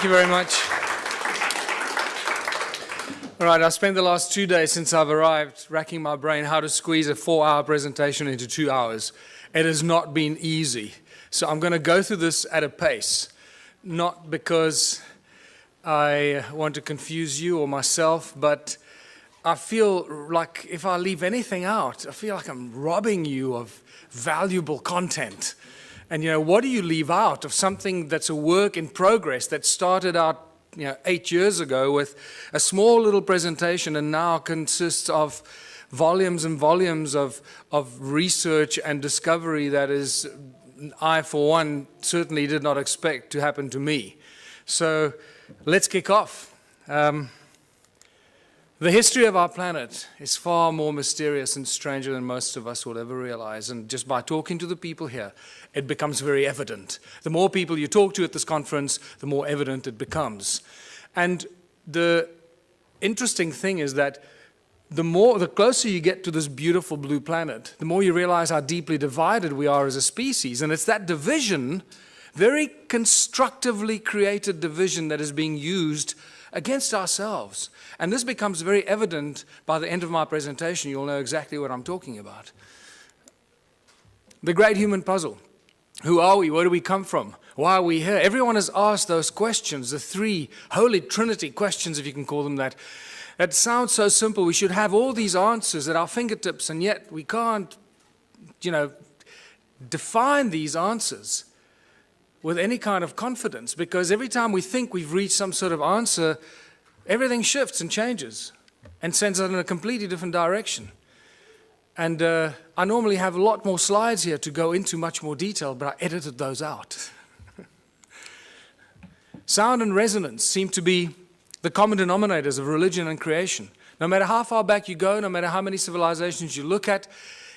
Thank you very much. All right, I spent the last 2 days since I've arrived racking my brain how to squeeze a 4-hour presentation into 2 hours. It has not been easy. So I'm going to go through this at a pace, not because I want to confuse you or myself, but I feel like if I leave anything out, I feel like I'm robbing you of valuable content. And, what do you leave out of something that's a work in progress that started out 8 years ago with a small little presentation and now consists of volumes and volumes of research and discovery that is, I for one, certainly did not expect to happen to me. So let's kick off. The history of our planet is far more mysterious and stranger than most of us will ever realize. And just by talking to the people here, it becomes very evident. The more people you talk to at this conference, the more evident it becomes. And the interesting thing is that the closer you get to this beautiful blue planet, the more you realize how deeply divided we are as a species. And it's that division, very constructively created division, that is being used against ourselves. And this becomes very evident by the end of my presentation. You'll know exactly what I'm talking about. The great human puzzle. Who are we? Where do we come from? Why are we here? Everyone has asked those questions, the three Holy Trinity questions, if you can call them that. That sounds so simple. We should have all these answers at our fingertips, and yet we can't, define these answers with any kind of confidence, because every time we think we've reached some sort of answer, everything shifts and changes and sends us in a completely different direction. And I normally have a lot more slides here to go into much more detail, but I edited those out. Sound and resonance seem to be the common denominators of religion and creation. No matter how far back you go, no matter how many civilizations you look at,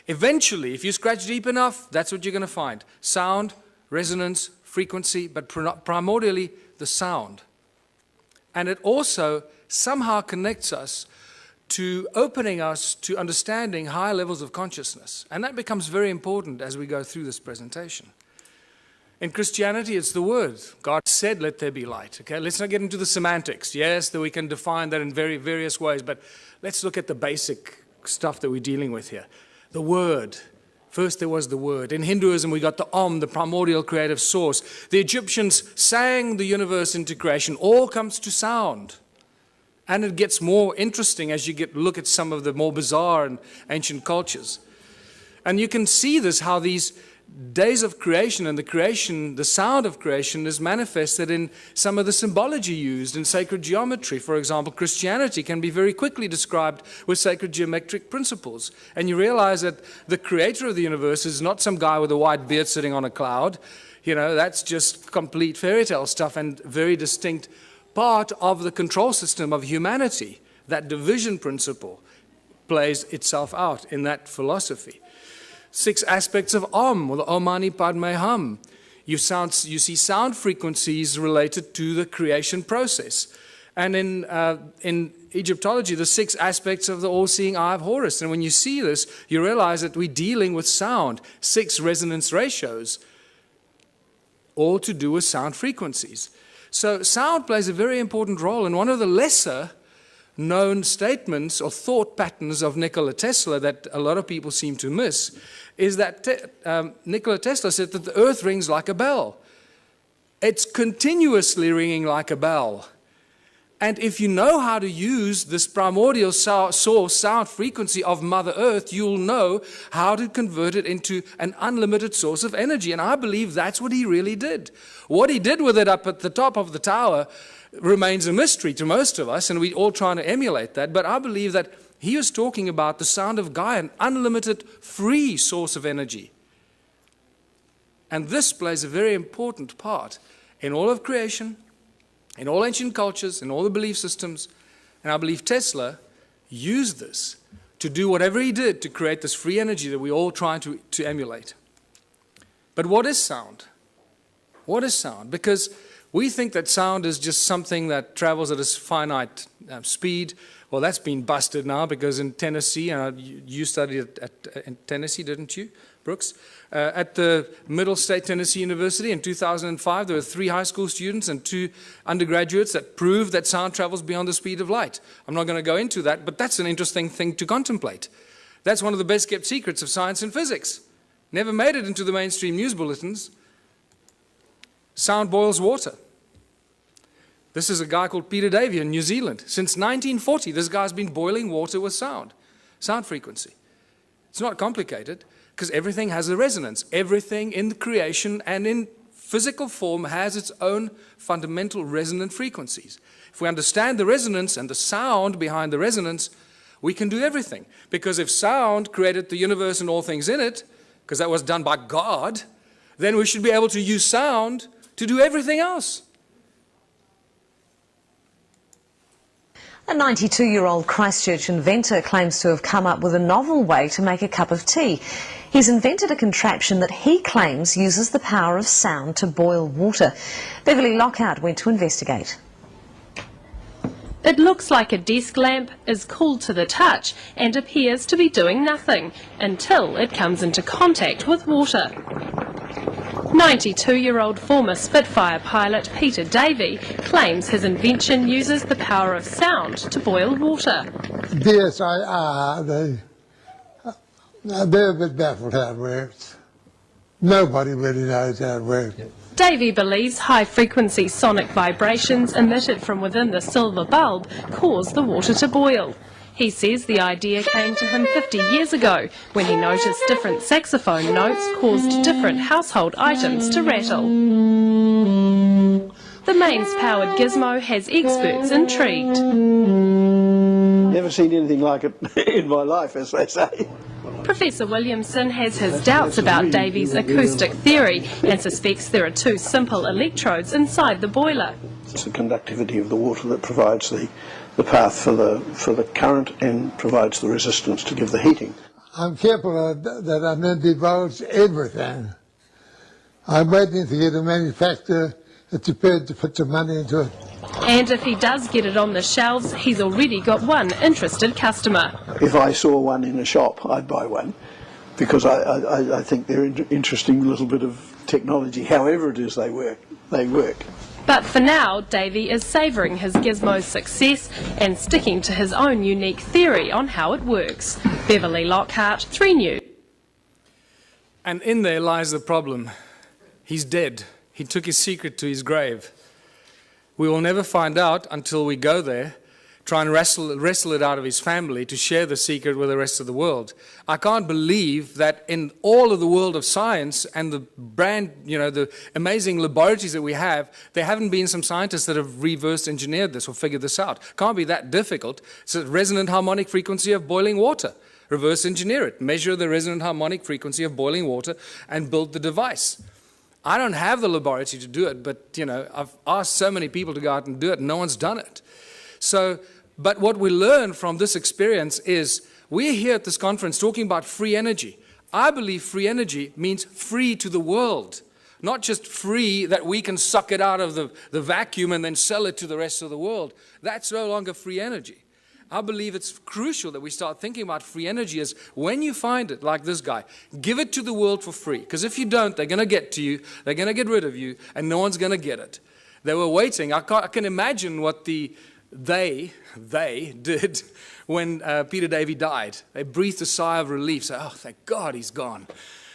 eventually, if you scratch deep enough, that's what you're going to find. Sound, resonance, frequency, but primordially the sound. And it also somehow connects us to opening us to understanding higher levels of consciousness. And that becomes very important as we go through this presentation. In Christianity, it's the word. God said, let there be light. Okay, let's not get into the semantics. Yes, that we can define that in very various ways, but let's look at the basic stuff that we're dealing with here. The word. First there was the word. In Hinduism we got the Om, the primordial creative source. The Egyptians sang the universe into creation. All comes to sound. And it gets more interesting as you look at some of the more bizarre and ancient cultures. And you can see this, how these days of creation and the sound of creation is manifested in some of the symbology used in sacred geometry. For example, Christianity can be very quickly described with sacred geometric principles. And you realize that the creator of the universe is not some guy with a white beard sitting on a cloud. That's just complete fairy tale stuff and very distinct part of the control system of humanity. That division principle plays itself out in that philosophy. 6 aspects of Om, or the Om Mani Padme Hum. You see sound frequencies related to the creation process. And in Egyptology, the 6 aspects of the all-seeing eye of Horus. And when you see this, you realize that we're dealing with sound, 6 resonance ratios, all to do with sound frequencies. So sound plays a very important role, and one of the lesser known statements or thought patterns of Nikola Tesla that a lot of people seem to miss is that Nikola Tesla said that the earth rings like a bell. It's continuously ringing like a bell. And if you know how to use this primordial source sound frequency of Mother Earth, you'll know how to convert it into an unlimited source of energy. And I believe that's what he really did. What he did with it up at the top of the tower remains a mystery to most of us, and we're all trying to emulate that. But I believe that he was talking about the sound of Gaia, an unlimited free source of energy. And this plays a very important part in all of creation, in all ancient cultures, in all the belief systems. And I believe Tesla used this to do whatever he did to create this free energy that we're all trying to emulate. But what is sound? What is sound? Because we think that sound is just something that travels at a finite speed. Well, that's been busted now, because in Tennessee, and you studied in Tennessee, didn't you? Brooks, at the Middle State Tennessee University in 2005. There were 3 high school students and 2 undergraduates that proved that sound travels beyond the speed of light. I'm not going to go into that, but that's an interesting thing to contemplate. That's one of the best kept secrets of science and physics. Never made it into the mainstream news bulletins. Sound boils water. This is a guy called Peter Davey in New Zealand. Since 1940, this guy's been boiling water with sound frequency. It's not complicated, because everything has a resonance. Everything in the creation and in physical form has its own fundamental resonant frequencies. If we understand the resonance and the sound behind the resonance, we can do everything. Because if sound created the universe and all things in it, because that was done by God, then we should be able to use sound to do everything else. A 92-year-old Christchurch inventor claims to have come up with a novel way to make a cup of tea. He's invented a contraption that he claims uses the power of sound to boil water. Beverly Lockhart went to investigate. It looks like a desk lamp, is cool to the touch and appears to be doing nothing until it comes into contact with water. 92-year-old former Spitfire pilot Peter Davey claims his invention uses the power of sound to boil water. Yes, they're a bit baffled how it works. Nobody really knows how it works. Davey believes high-frequency sonic vibrations emitted from within the silver bulb cause the water to boil. He says the idea came to him 50 years ago when he noticed different saxophone notes caused different household items to rattle. The mains-powered gizmo has experts intrigued. Never seen anything like it in my life, as they say. Professor Williamson has his doubts about Davey's acoustic theory and suspects there are 2 simple electrodes inside the boiler. It's the conductivity of the water that provides the path for the current and provides the resistance to give the heating. I'm careful that I don't divulge everything. I'm waiting to get a manufacturer that's prepared to put some money into it. And if he does get it on the shelves, he's already got one interested customer. If I saw one in a shop, I'd buy one, because I think they're an interesting little bit of technology. However it is they work. But for now, Davey is savouring his gizmo's success and sticking to his own unique theory on how it works. Beverly Lockhart, 3 News. And in there lies the problem. He's dead. He took his secret to his grave. We will never find out until we go there, try and wrestle it out of his family to share the secret with the rest of the world. I can't believe that in all of the world of science and the the amazing laboratories that we have, there haven't been some scientists that have reverse engineered this or figured this out. Can't be that difficult. It's a resonant harmonic frequency of boiling water. Reverse engineer it. Measure the resonant harmonic frequency of boiling water and build the device. I don't have the laboratory to do it, but I've asked so many people to go out and do it, and no one's done it. So, but what we learn from this experience is we're here at this conference talking about free energy. I believe free energy means free to the world, not just free that we can suck it out of the vacuum and then sell it to the rest of the world. That's no longer free energy. I believe it's crucial that we start thinking about free energy as when you find it, like this guy, give it to the world for free. Because if you don't, they're going to get to you, they're going to get rid of you, and no one's going to get it. They were waiting. I can imagine what they did when Peter Davey died. They breathed a sigh of relief, say, oh, thank God he's gone.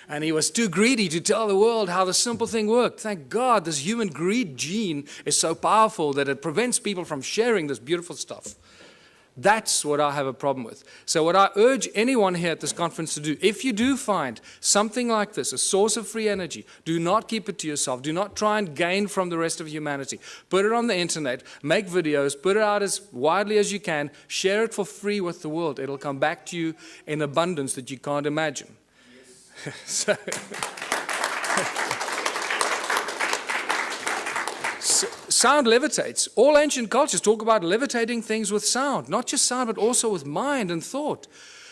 And he was too greedy to tell the world how the simple thing worked. Thank God this human greed gene is so powerful that it prevents people from sharing this beautiful stuff. That's what I have a problem with. So what I urge anyone here at this conference to do, if you do find something like this, a source of free energy, do not keep it to yourself. Do not try and gain from the rest of humanity. Put it on the internet, make videos, put it out as widely as you can, share it for free with the world. It'll come back to you in abundance that you can't imagine. Yes. Sound levitates. All ancient cultures talk about levitating things with sound, not just sound, but also with mind and thought.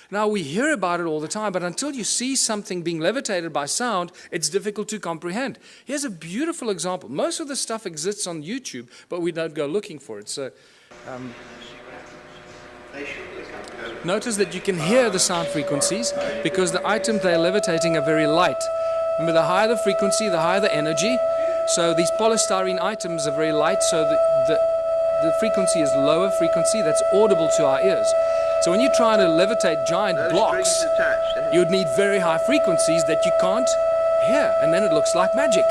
Now, we hear about it all the time, but until you see something being levitated by sound, it's difficult to comprehend. Here's a beautiful example. Most of the stuff exists on YouTube, but we don't go looking for it. So, Notice that you can hear the sound frequencies because the items they're levitating are very light. Remember, the higher the frequency, the higher the energy. So these polystyrene items are very light, so the frequency is lower frequency that's audible to our ears. So when you're trying to levitate giant blocks, you would need very high frequencies that you can't hear, and then it looks like magic.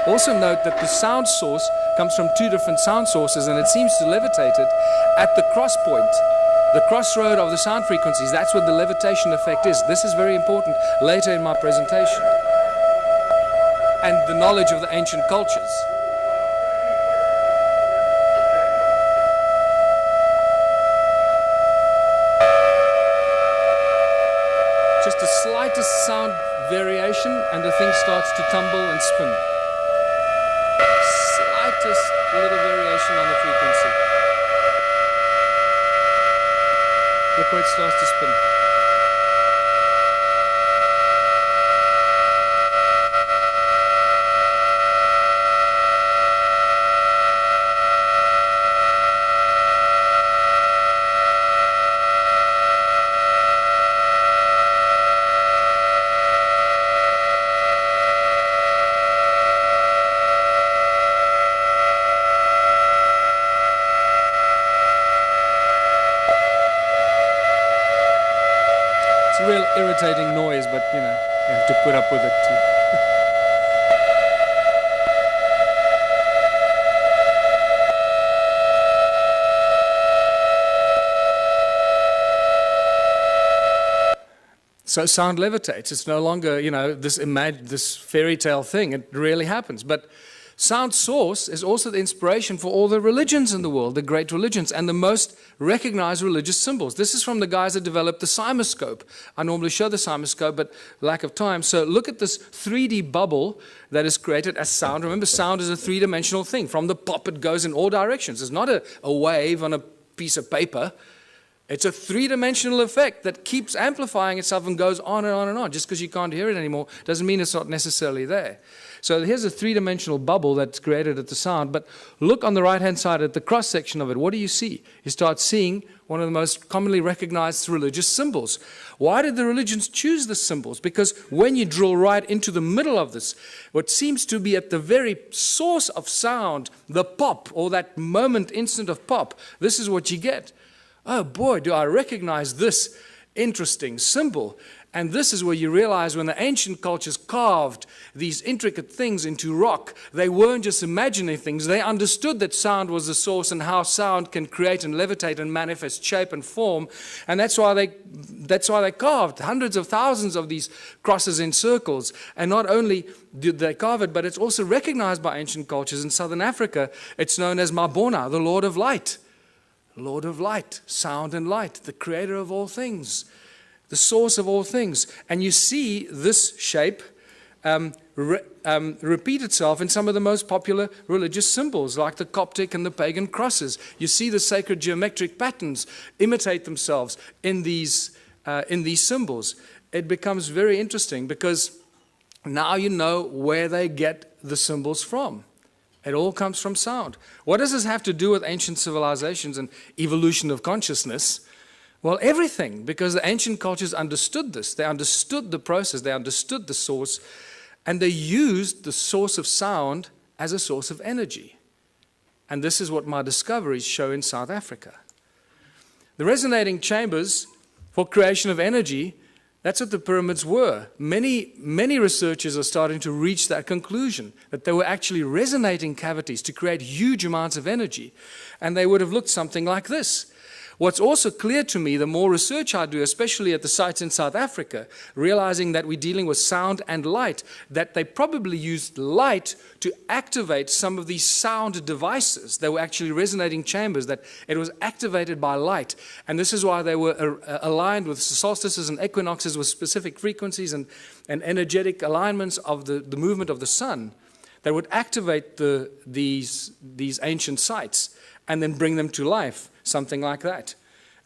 Also note that the sound source comes from two different sound sources, and it seems to levitate it at the cross point, the crossroad of the sound frequencies. That's what the levitation effect is. This is very important later in my presentation. And the knowledge of the ancient cultures. Just the slightest sound variation and the thing starts to tumble and spin. Slightest little variation on the frequency. Look where it starts to spin. Real irritating noise, but you know, you have to put up with it too. So sound levitates. It's no longer, you know, this fairy tale thing. It really happens. But sound source is also the inspiration for all the religions in the world, the great religions, and the most recognized religious symbols. This is from the guys that developed the cymoscope. I normally show the cymoscope, but lack of time. So look at this 3D bubble that is created as sound. Remember, sound is a three-dimensional thing. From the pop, it goes in all directions. It's not a wave on a piece of paper. It's a three-dimensional effect that keeps amplifying itself and goes on and on and on. Just because you can't hear it anymore doesn't mean it's not necessarily there. So here's a three-dimensional bubble that's created at the sound, but look on the right-hand side at the cross-section of it. What do you see? You start seeing one of the most commonly recognized religious symbols. Why did the religions choose the symbols? Because when you drill right into the middle of this, what seems to be at the very source of sound, the pop, or that moment, instant of pop, this is what you get. Oh boy, do I recognize this interesting symbol. And this is where you realize when the ancient cultures carved these intricate things into rock, they weren't just imagining things. They understood that sound was the source and how sound can create and levitate and manifest shape and form. And that's why they carved hundreds of thousands of these crosses in circles. And not only did they carve it, but it's also recognized by ancient cultures. In southern Africa, it's known as Mabona, the Lord of Light. Lord of Light, sound and light, the creator of all things, the source of all things. And you see this shape repeat itself in some of the most popular religious symbols, like the Coptic and the pagan crosses. You see the sacred geometric patterns imitate themselves in these symbols. It becomes very interesting because now you know where they get the symbols from. It all comes from sound. What does this have to do with ancient civilizations and evolution of consciousness? Well, everything, because the ancient cultures understood this. They understood the process. They understood the source. And they used the source of sound as a source of energy. And this is what my discoveries show in South Africa. The resonating chambers for creation of energy, that's what the pyramids were. Many researchers are starting to reach that conclusion, that they were actually resonating cavities to create huge amounts of energy. And they would have looked something like this. What's also clear to me, the more research I do, especially at the sites in South Africa, realizing that we're dealing with sound and light, that they probably used light to activate some of these sound devices. They were actually resonating chambers, that it was activated by light. And this is why they were aligned with solstices and equinoxes with specific frequencies and energetic alignments of the movement of the sun that would activate these ancient sites and then bring them to life. Something like that.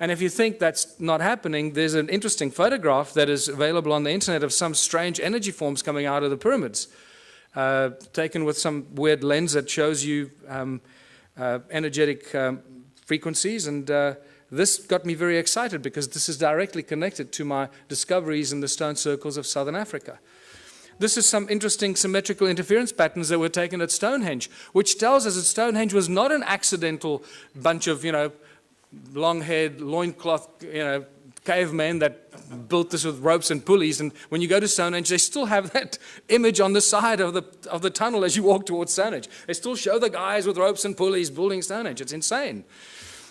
And if you think that's not happening, there's an interesting photograph that is available on the internet of some strange energy forms coming out of the pyramids, taken with some weird lens that shows you energetic frequencies, and this got me very excited because this is directly connected to my discoveries in the stone circles of southern Africa. This is some interesting symmetrical interference patterns that were taken at Stonehenge, which tells us that Stonehenge was not an accidental bunch of, long-haired, loincloth, cavemen that built this with ropes and pulleys. And when you go to Stonehenge, they still have that image on the side of the tunnel as you walk towards Stonehenge. They still show the guys with ropes and pulleys building Stonehenge. It's insane.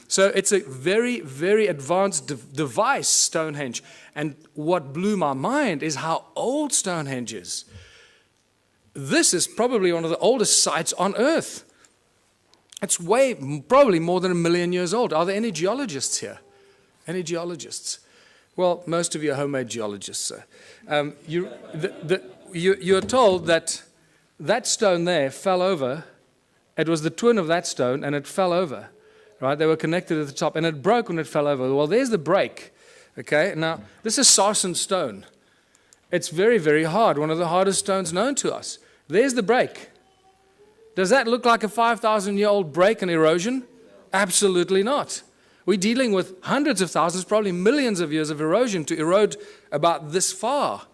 So it's a very, very advanced device, Stonehenge. And what blew my mind is how old Stonehenge is. This is probably one of the oldest sites on Earth. It's probably more than 1 million years old. Are there any geologists here? Any geologists? Well, most of you are homemade geologists. So. You're told that that stone there fell over. It was the twin of that stone, and it fell over. Right? They were connected at the top, and it broke when it fell over. Well, there's the break. Okay? Now, this is sarsen stone. It's very, very hard, one of the hardest stones known to us. There's the break. Does that look like a 5,000-year-old break and erosion? Absolutely not. We're dealing with hundreds of thousands, probably millions of years of erosion to erode about this far.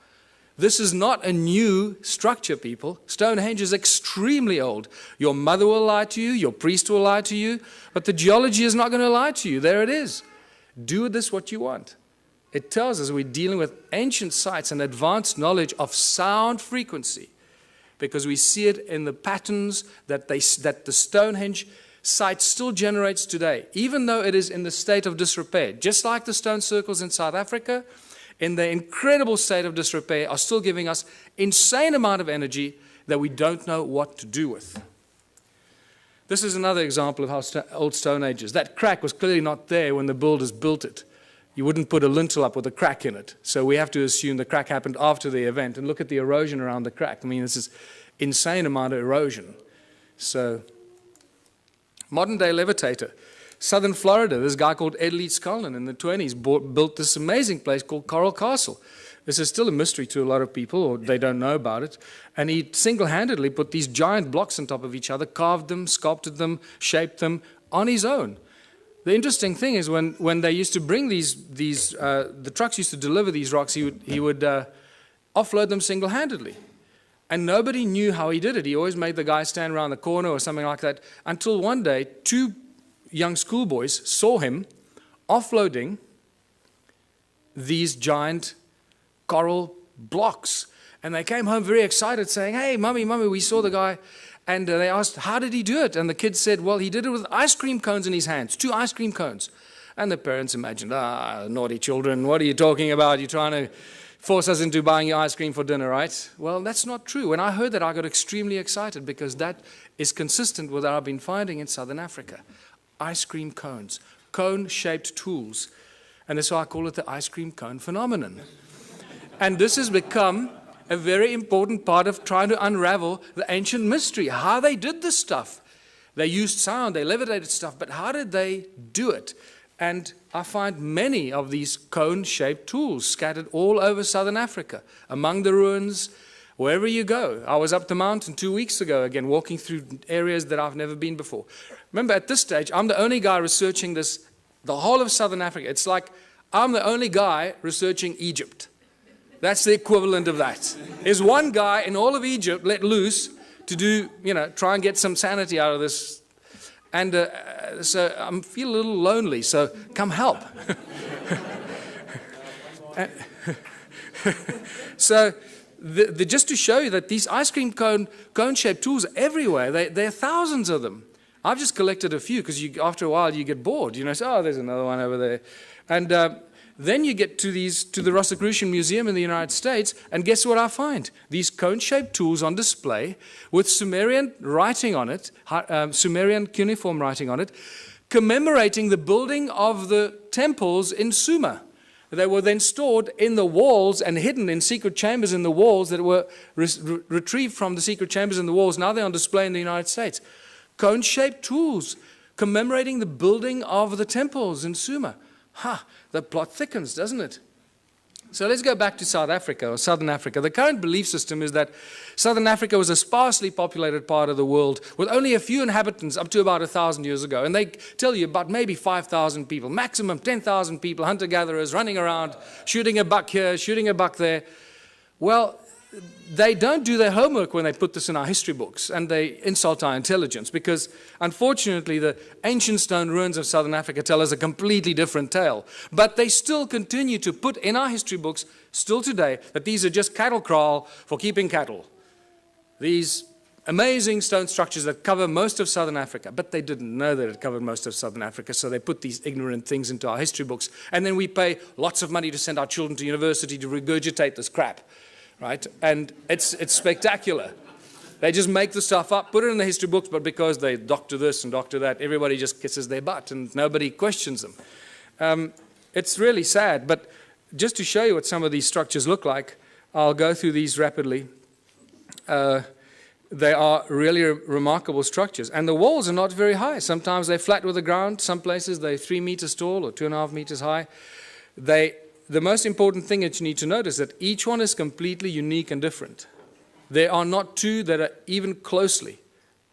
This is not a new structure, people. Stonehenge is extremely old. Your mother will lie to you, your priest will lie to you, but the geology is not going to lie to you. There it is. Do with this what you want. It tells us we're dealing with ancient sites and advanced knowledge of sound frequency, because we see it in the patterns that the Stonehenge site still generates today, even though it is in the state of disrepair. Just like the stone circles in South Africa, in the incredible state of disrepair, are still giving us insane amount of energy that we don't know what to do with. This is another example of how old Stone Age is. That crack was clearly not there when the builders built it. You wouldn't put a lintel up with a crack in it. So we have to assume the crack happened after the event. And look at the erosion around the crack. I mean, this is insane amount of erosion. So, modern day levitator. Southern Florida, this guy called Ed Leeds Cullen in the 20s built this amazing place called Coral Castle. This is still a mystery to a lot of people, or they don't know about it. And he single-handedly put these giant blocks on top of each other, carved them, sculpted them, shaped them on his own. The interesting thing is when they used to bring the trucks used to deliver these rocks, he would offload them single-handedly. And nobody knew how he did it. He always made the guy stand around the corner or something like that, until one day, 2 young schoolboys saw him offloading these giant coral blocks. And they came home very excited saying, "Hey, Mummy, we saw the guy." And they asked, "How did he do it?" And the kid said, "Well, he did it with ice cream cones in his hands, 2 ice cream cones." And the parents imagined, naughty children, what are you talking about? You're trying to force us into buying your ice cream for dinner, right? Well, that's not true. When I heard that, I got extremely excited, because that is consistent with what I've been finding in southern Africa. Ice cream cones, cone-shaped tools. And that's why I call it the ice cream cone phenomenon. And this has become a very important part of trying to unravel the ancient mystery, how they did this stuff. They used sound, they levitated stuff, but how did they do it? And I find many of these cone-shaped tools scattered all over southern Africa, among the ruins, wherever you go. I was up the mountain 2 weeks ago, again, walking through areas that I've never been before. Remember, at this stage, I'm the only guy researching this, the whole of southern Africa. It's like I'm the only guy researching Egypt. That's the equivalent of that. There's one guy in all of Egypt let loose to do, try and get some sanity out of this. And so I feel a little lonely, so come help. So just to show you that these ice cream cone-shaped tools are everywhere. There are thousands of them. I've just collected a few, because after a while you get bored. So, there's another one over there. And then you get to the Rosicrucian Museum in the United States, and guess what I find? These cone-shaped tools on display with Sumerian writing on it, Sumerian cuneiform writing on it, commemorating the building of the temples in Sumer. They were then stored in the walls and hidden in secret chambers in the walls that were retrieved from the secret chambers in the walls. Now they're on display in the United States. Cone-shaped tools commemorating the building of the temples in Sumer. The plot thickens, doesn't it? So let's go back to South Africa, or Southern Africa. The current belief system is that Southern Africa was a sparsely populated part of the world with only a few inhabitants up to about 1,000 years ago. And they tell you about maybe 5,000 people, maximum 10,000 people, hunter-gatherers running around, shooting a buck here, shooting a buck there. Well, they don't do their homework when they put this in our history books, and they insult our intelligence, because unfortunately the ancient stone ruins of Southern Africa tell us a completely different tale. But they still continue to put in our history books, still today, that these are just cattle kraal for keeping cattle. These amazing stone structures that cover most of Southern Africa, but they didn't know that it covered most of Southern Africa, so they put these ignorant things into our history books, and then we pay lots of money to send our children to university to regurgitate this crap. Right? And it's spectacular. They just make the stuff up, put it in the history books, but because they doctor this and doctor that, everybody just kisses their butt and nobody questions them. It's really sad, but just to show you what some of these structures look like, I'll go through these rapidly. They are really remarkable structures. And the walls are not very high. Sometimes they're flat with the ground. Some places they're 3 meters tall or 2.5 meters high. The most important thing that you need to notice is that each one is completely unique and different. There are not two that are even closely,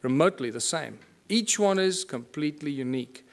remotely the same. Each one is completely unique.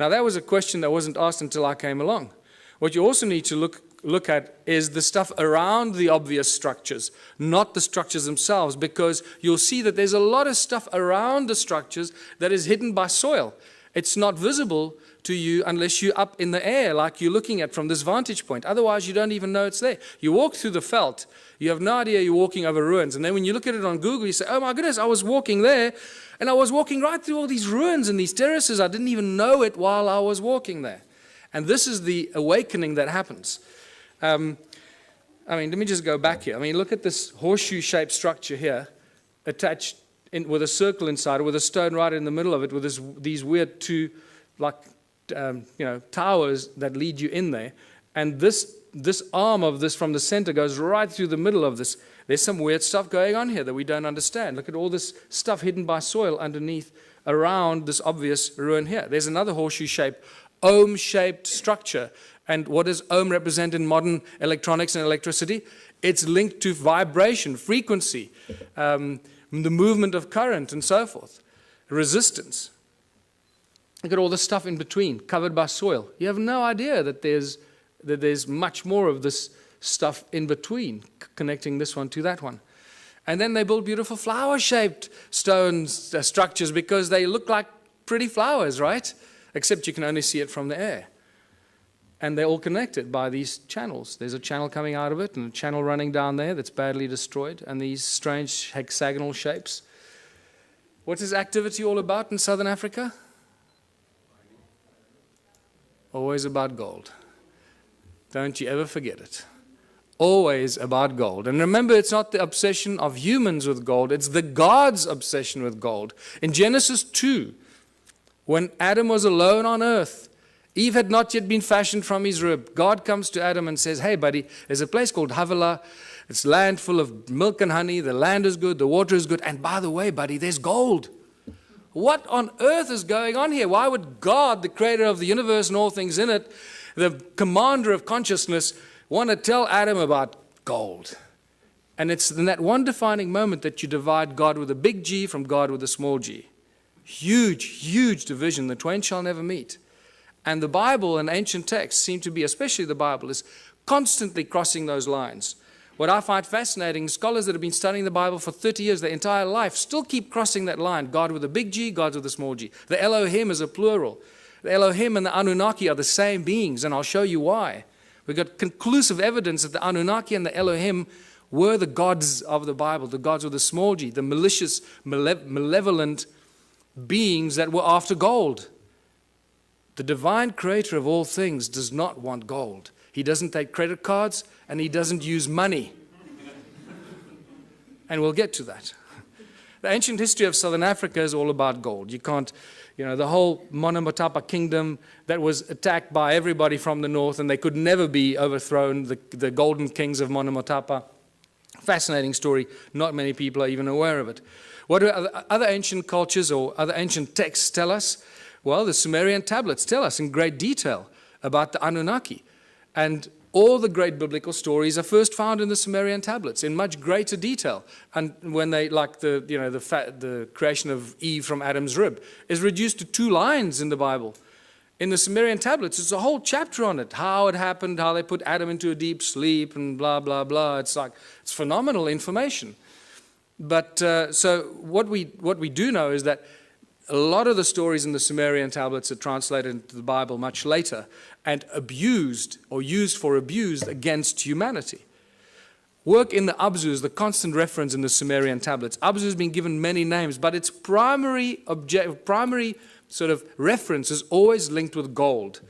Now that was a question that wasn't asked until I came along. What you also need to look at is the stuff around the obvious structures, not the structures themselves, because you'll see that there's a lot of stuff around the structures that is hidden by soil. It's not visible to you unless you're up in the air, like you're looking at from this vantage point. Otherwise, you don't even know it's there. You walk through the veld, you have no idea you're walking over ruins. And then when you look at it on Google, you say, oh my goodness, I was walking there, and I was walking right through all these ruins and these terraces. I didn't even know it while I was walking there. And this is the awakening that happens. I mean, let me just go back here. I mean, look at this horseshoe-shaped structure here, attached with a circle inside it, with a stone right in the middle of it, with these weird two, like, towers that lead you in there. And this arm of this from the center goes right through the middle of this. There's some weird stuff going on here that we don't understand. Look at all this stuff hidden by soil underneath, around this obvious ruin here. There's another horseshoe-shaped, ohm-shaped structure. And what does ohm represent in modern electronics and electricity? It's linked to vibration, frequency, the movement of current, and so forth, resistance. Look at all the stuff in between, covered by soil. You have no idea that there's much more of this stuff in between, connecting this one to that one. And then they build beautiful flower-shaped stone structures because they look like pretty flowers, right? Except you can only see it from the air. And they're all connected by these channels. There's a channel coming out of it and a channel running down there that's badly destroyed, and these strange hexagonal shapes. What is activity all about in Southern Africa? Always about gold. Don't you ever forget it. Always about gold. And remember, it's not the obsession of humans with gold, it's the God's obsession with gold. In Genesis 2, when Adam was alone on earth, Eve had not yet been fashioned from his rib. God comes to Adam and says, hey buddy, there's a place called Havilah. It's land full of milk and honey. The land is good, the water is good. And by the way, buddy, there's gold. What on earth is going on here? Why would God, the creator of the universe and all things in it, the commander of consciousness, want to tell Adam about gold? And it's in that one defining moment that you divide God with a big G from God with a small g. Huge, huge division. The twain shall never meet. And the Bible and ancient texts seem to be, especially the Bible, is constantly crossing those lines. What I find fascinating, scholars that have been studying the Bible for 30 years, their entire life, still keep crossing that line. God with a big G, God with a small g. The Elohim is a plural. The Elohim and the Anunnaki are the same beings, and I'll show you why. We've got conclusive evidence that the Anunnaki and the Elohim were the gods of the Bible, the gods with a small g, the malicious, malevolent beings that were after gold. The divine creator of all things does not want gold. He doesn't take credit cards, and he doesn't use money. And we'll get to that. The ancient history of Southern Africa is all about gold. You can't, the whole Monomotapa kingdom that was attacked by everybody from the north, and they could never be overthrown, the golden kings of Monomotapa. Fascinating story. Not many people are even aware of it. What do other ancient cultures or other ancient texts tell us? Well, the Sumerian tablets tell us in great detail about the Anunnaki. And all the great biblical stories are first found in the Sumerian tablets in much greater detail. And when they, like the creation of Eve from Adam's rib, is reduced to 2 lines in the Bible. In the Sumerian tablets, it's a whole chapter on it, how it happened, how they put Adam into a deep sleep, and blah, blah, blah. It's phenomenal information. But so what we do know is that a lot of the stories in the Sumerian tablets are translated into the Bible much later and abused or used for abuse against humanity. Work in the Abzu is the constant reference in the Sumerian tablets. Abzu has been given many names, but its primary sort of reference is always linked with gold.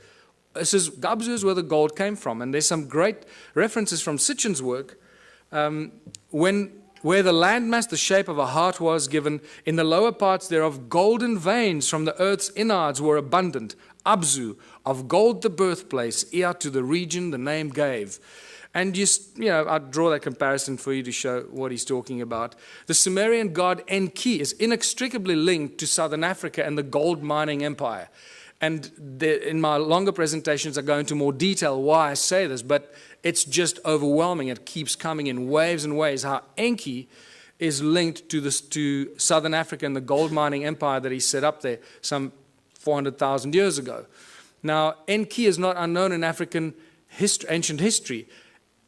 Abzu is where the gold came from, and there's some great references from Sitchin's work where the landmass, the shape of a heart was given, in the lower parts thereof golden veins from the earth's innards were abundant. Abzu, of gold the birthplace, Ea to the region the name gave. And I draw that comparison for you to show what he's talking about. The Sumerian god Enki is inextricably linked to southern Africa and the gold mining empire. And in my longer presentations, I go into more detail why I say this, but it's just overwhelming. It keeps coming in waves and waves, how Enki is linked to southern Africa and the gold mining empire that he set up there some 400,000 years ago. Now, Enki is not unknown in African ancient history.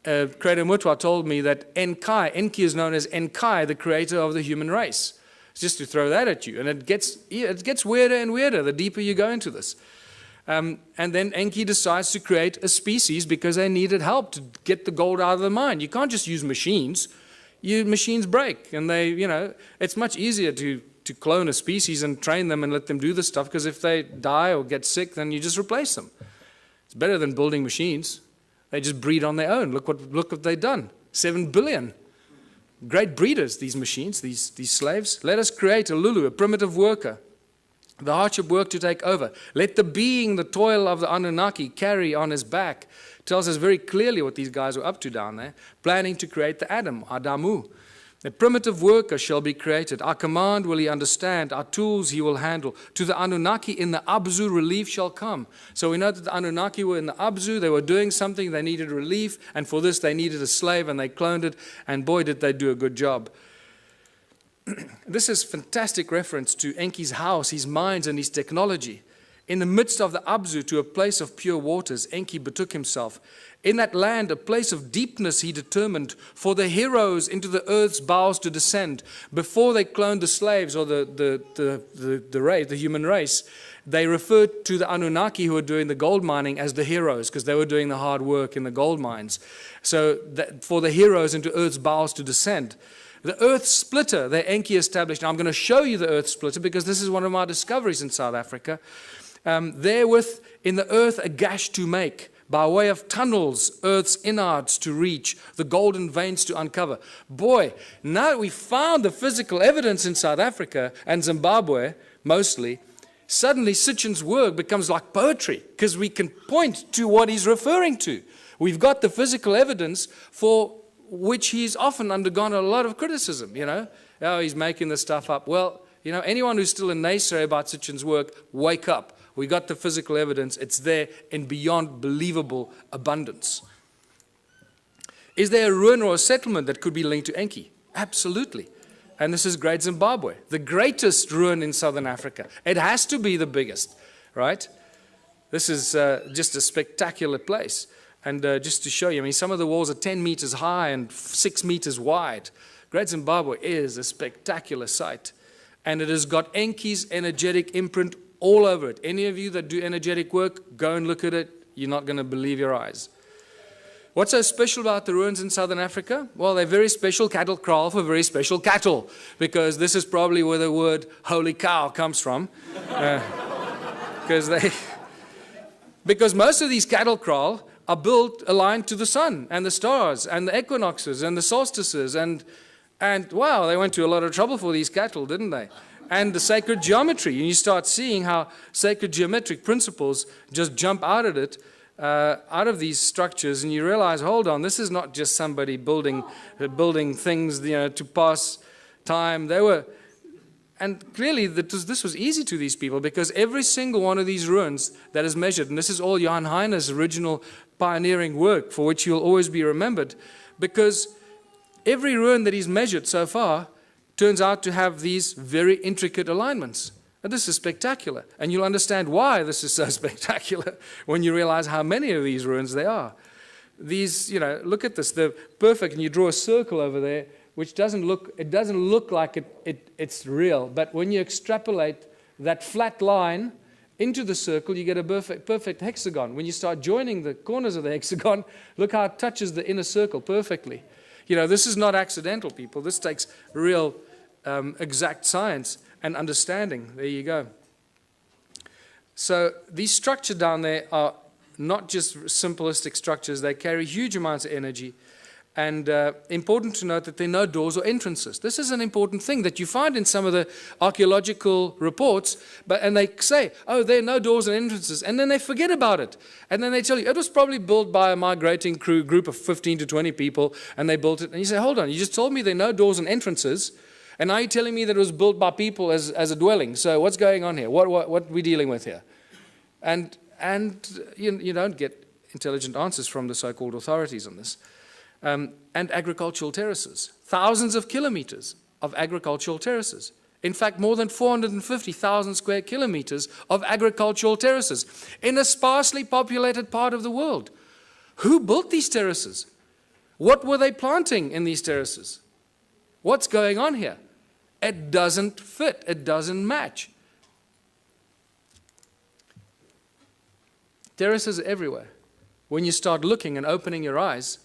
Creator Mutwa told me that Enki is known as Enkai, the creator of the human race. Just to throw that at you. And it gets weirder and weirder the deeper you go into this. And then Enki decides to create a species because they needed help to get the gold out of the mine. You can't just use machines. Machines break. And it's much easier to clone a species and train them and let them do this stuff, because if they die or get sick, then you just replace them. It's better than building machines. They just breed on their own. Look what they've done. 7 billion. Great breeders, these machines, these slaves. Let us create a Lulu, a primitive worker. The hardship work to take over. Let the being, the toil of the Anunnaki carry on his back. Tells us very clearly what these guys were up to down there. Planning to create the Adam, Adamu. A primitive worker shall be created. Our command will he understand. Our tools he will handle. To the Anunnaki in the Abzu relief shall come. So we know that the Anunnaki were in the Abzu. They were doing something. They needed relief. And for this they needed a slave, and they cloned it. And boy, did they do a good job. This is fantastic reference to Enki's house, his mines, and his technology. In the midst of the Abzu, to a place of pure waters, Enki betook himself. In that land, a place of deepness he determined for the heroes into the earth's bowels to descend. Before they cloned the slaves or the human race, they referred to the Anunnaki who were doing the gold mining as the heroes, because they were doing the hard work in the gold mines. So for the heroes into earth's bowels to descend. The earth splitter that Enki established. Now I'm going to show you the earth splitter because this is one of my discoveries in South Africa. Therewith in the earth a gash to make, by way of tunnels, earth's innards to reach, the golden veins to uncover. Boy, now that we found the physical evidence in South Africa and Zimbabwe, mostly, suddenly Sitchin's work becomes like poetry, because we can point to what he's referring to. We've got the physical evidence for which he's often undergone a lot of criticism, Oh, he's making this stuff up. Well, anyone who's still a naysayer about Sitchin's work, wake up. We got the physical evidence. It's there in beyond believable abundance. Is there a ruin or a settlement that could be linked to Enki? Absolutely. And this is Great Zimbabwe, the greatest ruin in southern Africa. It has to be the biggest, right? This is just a spectacular place. And just to show you, some of the walls are 10 meters high and 6 meters wide. Great Zimbabwe is a spectacular sight. And it has got Enki's energetic imprint all over it. Any of you that do energetic work, go and look at it. You're not going to believe your eyes. What's so special about the ruins in southern Africa? Well, they're very special cattle kraal for very special cattle, because this is probably where the word holy cow comes from. Because most of these cattle kraal are built aligned to the sun and the stars and the equinoxes and the solstices, and wow, they went to a lot of trouble for these cattle, didn't they? And the sacred geometry, and you start seeing how sacred geometric principles just jump out of these structures, and you realize, hold on, this is not just somebody building things, to pass time. And clearly this was easy to these people, because every single one of these ruins that is measured, and this is all Johann Heine's original pioneering work for which you'll always be remembered, because every ruin that he's measured so far turns out to have these very intricate alignments. And this is spectacular. And you'll understand why this is so spectacular when you realize how many of these ruins there are. These, look at this, they're perfect, and you draw a circle over there, which doesn't look like it's real. But when you extrapolate that flat line into the circle, you get a perfect hexagon. When you start joining the corners of the hexagon, look how it touches the inner circle perfectly. This is not accidental, people. This takes real exact science and understanding. There you go. So these structures down there are not just simplistic structures. They carry huge amounts of energy. And important to note that there are no doors or entrances. This is an important thing that you find in some of the archaeological reports, and they say, oh, there are no doors and entrances, and then they forget about it. And then they tell you, it was probably built by a migrating group of 15 to 20 people, and they built it. And you say, hold on, you just told me there are no doors and entrances, and now you're telling me that it was built by people as a dwelling. So what's going on here? What are we dealing with here? And you don't get intelligent answers from the so-called authorities on this. And agricultural terraces. Thousands of kilometers of agricultural terraces. In fact, more than 450,000 square kilometers of agricultural terraces in a sparsely populated part of the world. Who built these terraces? What were they planting in these terraces? What's going on here? It doesn't fit. It doesn't match. Terraces are everywhere. When you start looking and opening your eyes,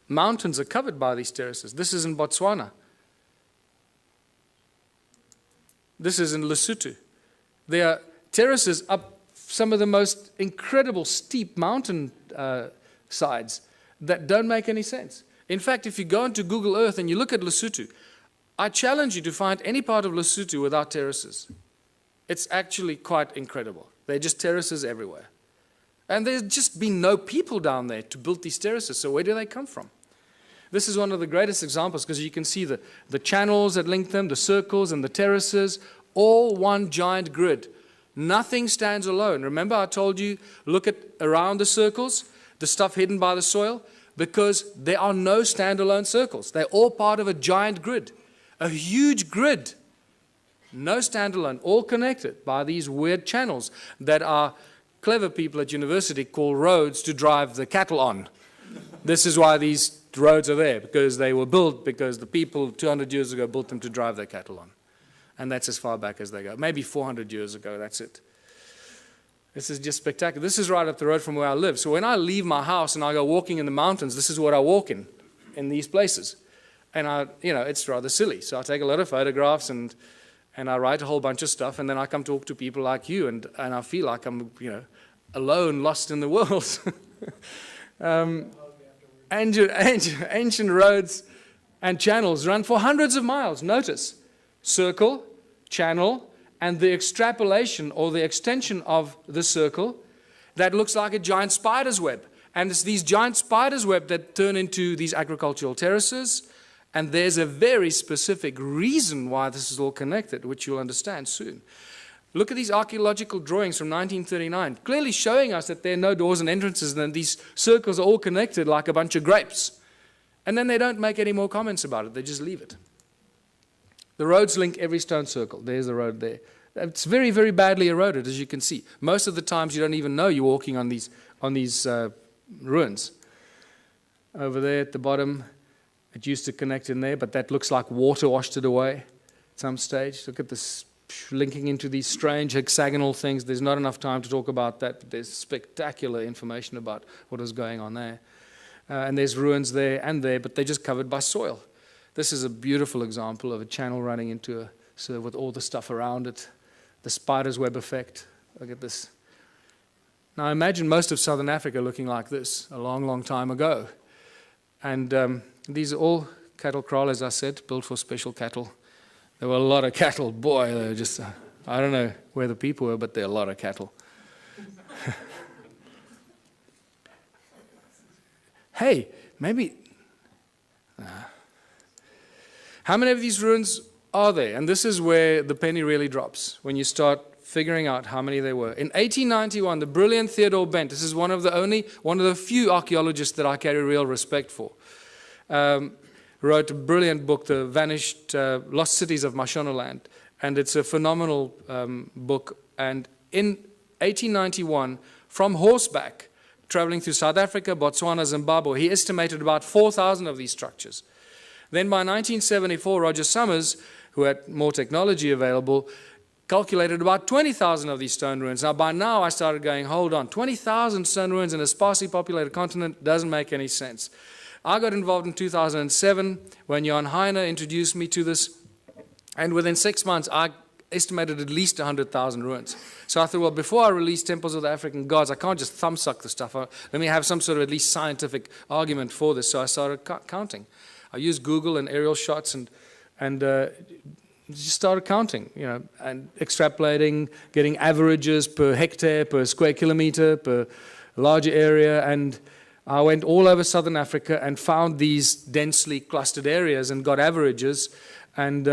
mountains are covered by these terraces. This is in Botswana. This is in Lesotho. There are terraces up some of the most incredible steep mountain sides that don't make any sense. In fact, if you go into Google Earth and you look at Lesotho, I challenge you to find any part of Lesotho without terraces. It's actually quite incredible. There are just terraces everywhere. And there's just been no people down there to build these terraces, so where do they come from? This is one of the greatest examples, because you can see the channels that link them, the circles and the terraces, all one giant grid. Nothing stands alone. Remember I told you, look at around the circles, the stuff hidden by the soil, because there are no standalone circles. They're all part of a giant grid, a huge grid. No standalone, all connected by these weird channels that are clever people at university call roads to drive the cattle on. This is why these roads are there, because they were built because the people 200 years ago built them to drive their cattle on. And that's as far back as they go. Maybe 400 years ago, that's it. This is just spectacular. This is right up the road from where I live. So when I leave my house and I go walking in the mountains, this is what I walk in these places. And it's rather silly. So I take a lot of photographs and I write a whole bunch of stuff, and then I come talk to people like you, and I feel like I'm, alone, lost in the world. Ancient roads and channels run for hundreds of miles. Notice, circle, channel, and the extrapolation or the extension of the circle that looks like a giant spider's web. And it's these giant spider's web that turn into these agricultural terraces. And there's a very specific reason why this is all connected, which you'll understand soon. Look at these archaeological drawings from 1939, clearly showing us that there are no doors and entrances, and these circles are all connected like a bunch of grapes. And then they don't make any more comments about it, they just leave it. The roads link every stone circle. There's the road there. It's very, very badly eroded, as you can see. Most of the times you don't even know you're walking on these ruins. Over there at the bottom, it used to connect in there, but that looks like water washed it away at some stage. Look at this linking into these strange hexagonal things. There's not enough time to talk about that, but there's spectacular information about what was going on there. And there's ruins there and there, but they're just covered by soil. This is a beautiful example of a channel running into with all the stuff around it. The spider's web effect. Look at this. Now imagine most of southern Africa looking like this a long, long time ago. And these are all cattle kraal, as I said, built for special cattle. There were a lot of cattle. Boy, they were just, I don't know where the people were, but there are a lot of cattle. Hey, maybe... How many of these ruins are there. And this is where the penny really drops, when you start figuring out how many there were. In 1891, the brilliant Theodore Bent, this is one of the few archaeologists that I carry real respect for, wrote a brilliant book, The Vanished Lost Cities of Mashonaland. And it's a phenomenal book. And in 1891, from horseback, traveling through South Africa, Botswana, Zimbabwe, he estimated about 4,000 of these structures. Then by 1974, Roger Summers, who had more technology available, calculated about 20,000 of these stone ruins. Now, by now, I started going, hold on, 20,000 stone ruins in a sparsely populated continent doesn't make any sense. I got involved in 2007 when Jan Heine introduced me to this, and within 6 months, I estimated at least 100,000 ruins. So I thought, well, before I release Temples of the African Gods, I can't just thumbsuck the stuff. Let me have some sort of at least scientific argument for this. So I started counting. I used Google and aerial shots and just started counting, and extrapolating, getting averages per hectare, per square kilometer, per larger area. And I went all over southern Africa and found these densely clustered areas and got averages. And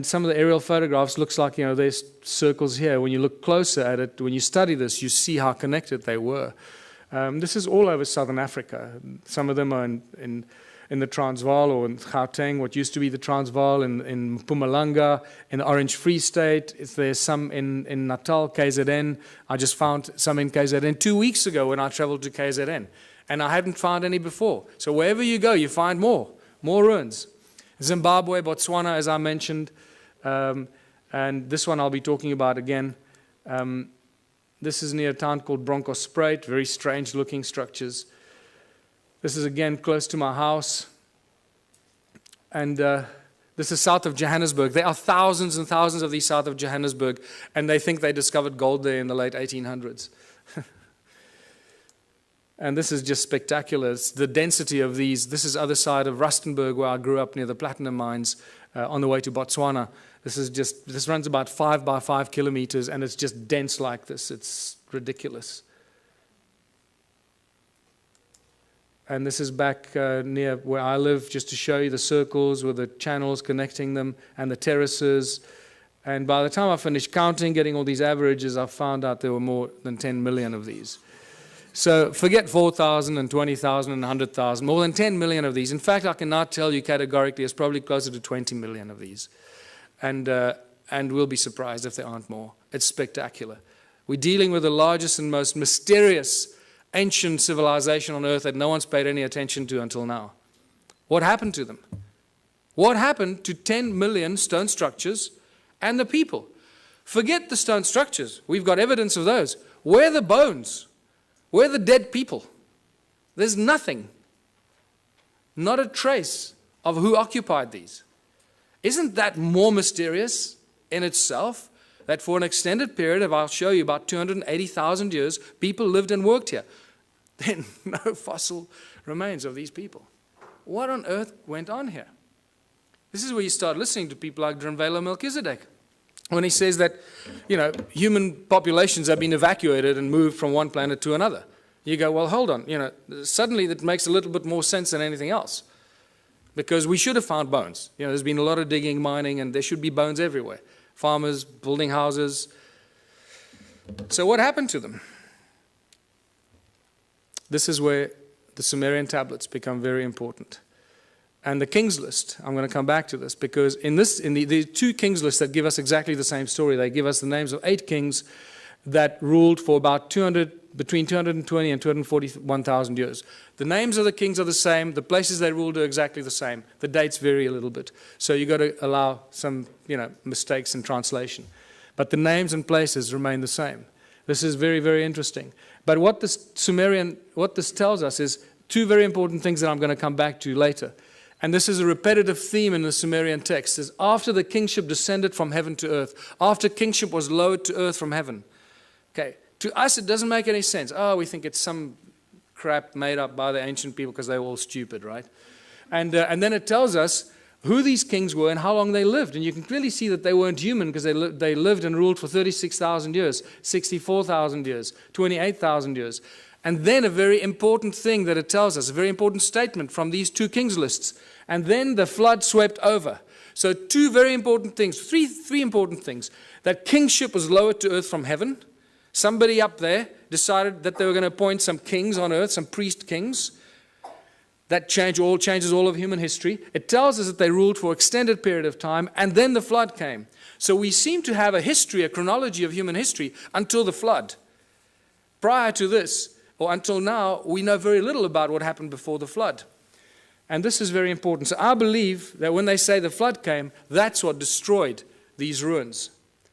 some of the aerial photographs looks like, there's circles here. When you look closer at it, when you study this, you see how connected they were. This is all over southern Africa. Some of them are in the Transvaal or in Gauteng, what used to be the Transvaal, in Mpumalanga, in the Orange Free State. There's some in Natal, KZN. I just found some in KZN 2 weeks ago when I traveled to KZN. And I hadn't found any before. So wherever you go, you find more ruins. Zimbabwe, Botswana, as I mentioned. And this one I'll be talking about again. This is near a town called Bronkhorstspruit, very strange looking structures. This is again close to my house. And this is south of Johannesburg. There are thousands and thousands of these south of Johannesburg, and they think they discovered gold there in the late 1800s. And this is just spectacular. It's the density of these. This is other side of Rustenburg, where I grew up near the platinum mines on the way to Botswana. This runs about 5 by 5 kilometers, and it's just dense like this. It's ridiculous. And this is back near where I live, just to show you the circles with the channels connecting them and the terraces. And by the time I finished counting, getting all these averages, I found out there were more than 10 million of these. So forget 4,000 and 20,000 and 100,000, more than 10 million of these. In fact, I can now tell you categorically it's probably closer to 20 million of these. And we'll be surprised if there aren't more. It's spectacular. We're dealing with the largest and most mysterious ancient civilization on earth that no one's paid any attention to until now. What happened to them? What happened to 10 million stone structures and the people? Forget the stone structures. We've got evidence of those. Where are the bones? Where are the dead people? There's nothing. Not a trace of who occupied these. Isn't that more mysterious in itself? That for an extended period of, I'll show you, about 280,000 years, people lived and worked here. Then no fossil remains of these people. What on earth went on here? This is where you start listening to people like Drunvalo Melchizedek, when he says that, human populations have been evacuated and moved from one planet to another. You go, well, hold on. Suddenly that makes a little bit more sense than anything else, because we should have found bones. There's been a lot of digging, mining, and there should be bones everywhere. Farmers building houses. So what happened to them? This is where the Sumerian tablets become very important. And the King's List, I'm going to come back to this, because in the two King's Lists that give us exactly the same story, they give us the names of 8 kings that ruled for about between 220 and 241,000 years. The names of the kings are the same, the places they ruled are exactly the same. The dates vary a little bit. So you've got to allow some, mistakes in translation. But the names and places remain the same. This is very, very interesting. But what this tells us is 2 very important things that I'm going to come back to later. And this is a repetitive theme in the Sumerian text, is after the kingship descended from heaven to earth, after kingship was lowered to earth from heaven. Okay, to us it doesn't make any sense. Oh, we think it's some crap made up by the ancient people because they were all stupid, right? And then it tells us who these kings were and how long they lived. And you can clearly see that they weren't human, because they lived and ruled for 36,000 years, 64,000 years, 28,000 years. And then a very important thing that it tells us, a very important statement from these 2 kings lists. And then the flood swept over. So two very important things, three important things. That kingship was lowered to earth from heaven. Somebody up there decided that they were going to appoint some kings on earth, some priest kings. That changes all of human history. It tells us that they ruled for an extended period of time, and then the flood came. So we seem to have a history, a chronology of human history until the flood. Prior to this, or until now, we know very little about what happened before the flood. And this is very important. So I believe that when they say the flood came, that's what destroyed these ruins.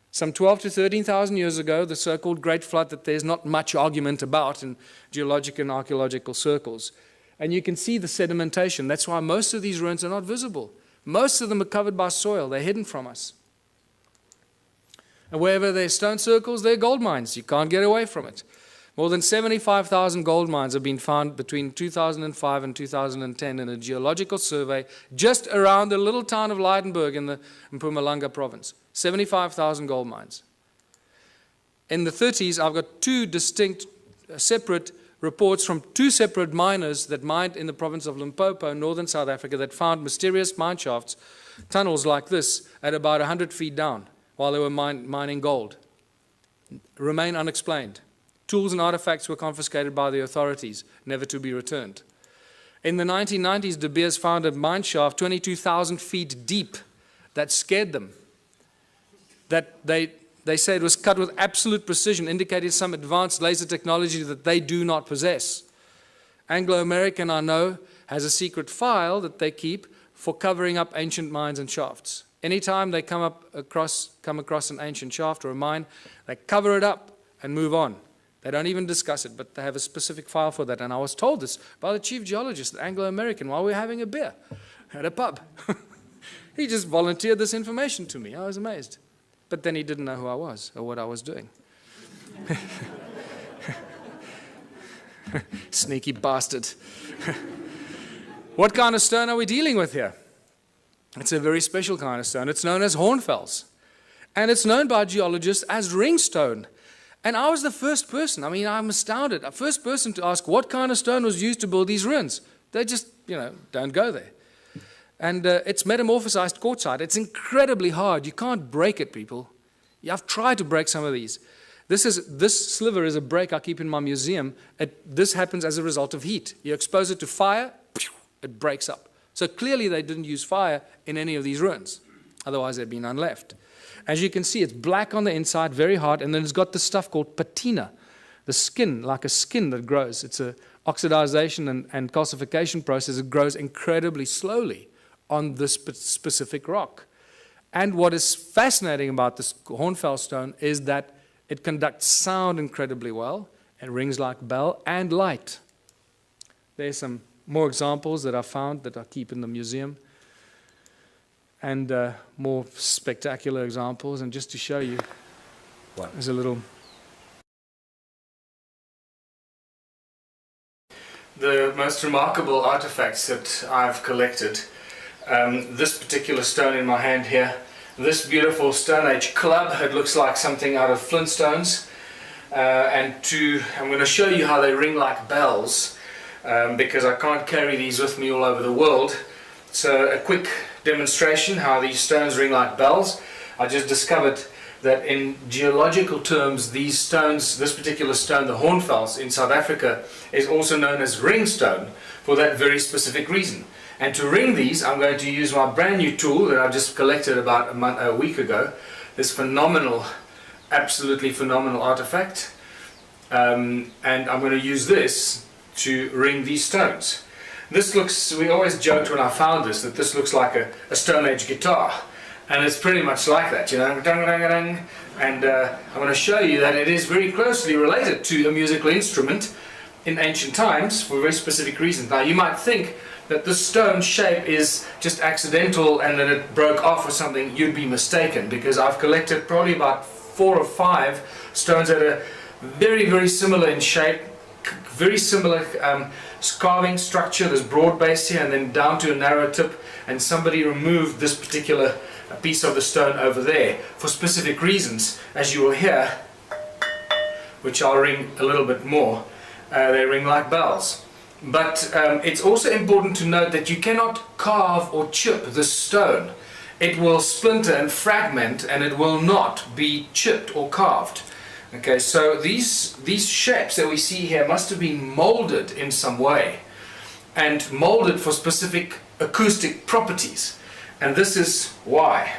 Some 12 to 13,000 years ago, the so-called Great Flood that there's not much argument about in geologic and archaeological circles. And you can see the sedimentation. That's why most of these ruins are not visible. Most of them are covered by soil. They're hidden from us. And wherever there's stone circles, there are gold mines. You can't get away from it. More than 75,000 gold mines have been found between 2005 and 2010 in a geological survey just around the little town of Leidenburg in Mpumalanga province. 75,000 gold mines. In the 30s, I've got two distinct, separate reports from two separate miners that mined in the province of Limpopo, northern South Africa, that found mysterious mine shafts, tunnels like this, at about 100 feet down while they were mining gold. Remain unexplained. Tools and artifacts were confiscated by the authorities, never to be returned. In the 1990s, De Beers found a mine shaft 22,000 feet deep that scared them. That they say it was cut with absolute precision, indicating some advanced laser technology that they do not possess. Anglo-American, I know, has a secret file that they keep for covering up ancient mines and shafts. Anytime they come across an ancient shaft or a mine, they cover it up and move on. They don't even discuss it, but they have a specific file for that. And I was told this by the chief geologist, the Anglo-American, while we were having a beer at a pub. He just volunteered this information to me. I was amazed. But then he didn't know who I was or what I was doing. Sneaky bastard. What kind of stone are we dealing with here? It's a very special kind of stone. It's known as hornfels. And it's known by geologists as ringstone. And I was the first person, I'm astounded, the first person to ask what kind of stone was used to build these ruins. They just, don't go there. And it's metamorphosized quartzite. It's incredibly hard. You can't break it, people. I've tried to break some of these. This sliver is a break I keep in my museum. This happens as a result of heat. You expose it to fire, it breaks up. So clearly they didn't use fire in any of these ruins. Otherwise there'd be none left. As you can see, it's black on the inside, very hard, and then it's got this stuff called patina, the skin, like a skin that grows. It's an oxidization and calcification process. It grows incredibly slowly on this specific rock. And what is fascinating about this hornfels stone is that it conducts sound incredibly well. It rings like a bell and light. There's some more examples that I found that I keep in the museum. And more spectacular examples. And just to show you, there's a little... The most remarkable artifacts that I've collected, this particular stone in my hand here, this beautiful Stone Age club, it looks like something out of Flintstones. I'm going to show you how they ring like bells, because I can't carry these with me all over the world. So a quick demonstration how these stones ring like bells. I just discovered that in geological terms, these stones, this particular stone, the hornfels in South Africa, is also known as ringstone for that very specific reason. And to ring these, I'm going to use my brand new tool that I've just collected about a week ago. This phenomenal, absolutely phenomenal artifact. And I'm going to use this to ring these stones. This looks, we always joked when I found this, that this looks like a Stone Age guitar. And it's pretty much like that, you know. And I'm going to show you that it is very closely related to a musical instrument in ancient times for a very specific reason. Now you might think that this stone shape is just accidental and that it broke off or something. You'd be mistaken, because I've collected probably about 4 or 5 stones that are very, very similar in shape, very similar carving structure. There's broad base here and then down to a narrow tip, and somebody removed this particular piece of the stone over there for specific reasons, as you will hear, which I'll ring a little bit more. They ring like bells. But it's also important to note that you cannot carve or chip this stone. it will splinter and fragment, and it will not be chipped or carved. Okay, so these shapes that we see here must have been molded in some way, and molded for specific acoustic properties. And this is why.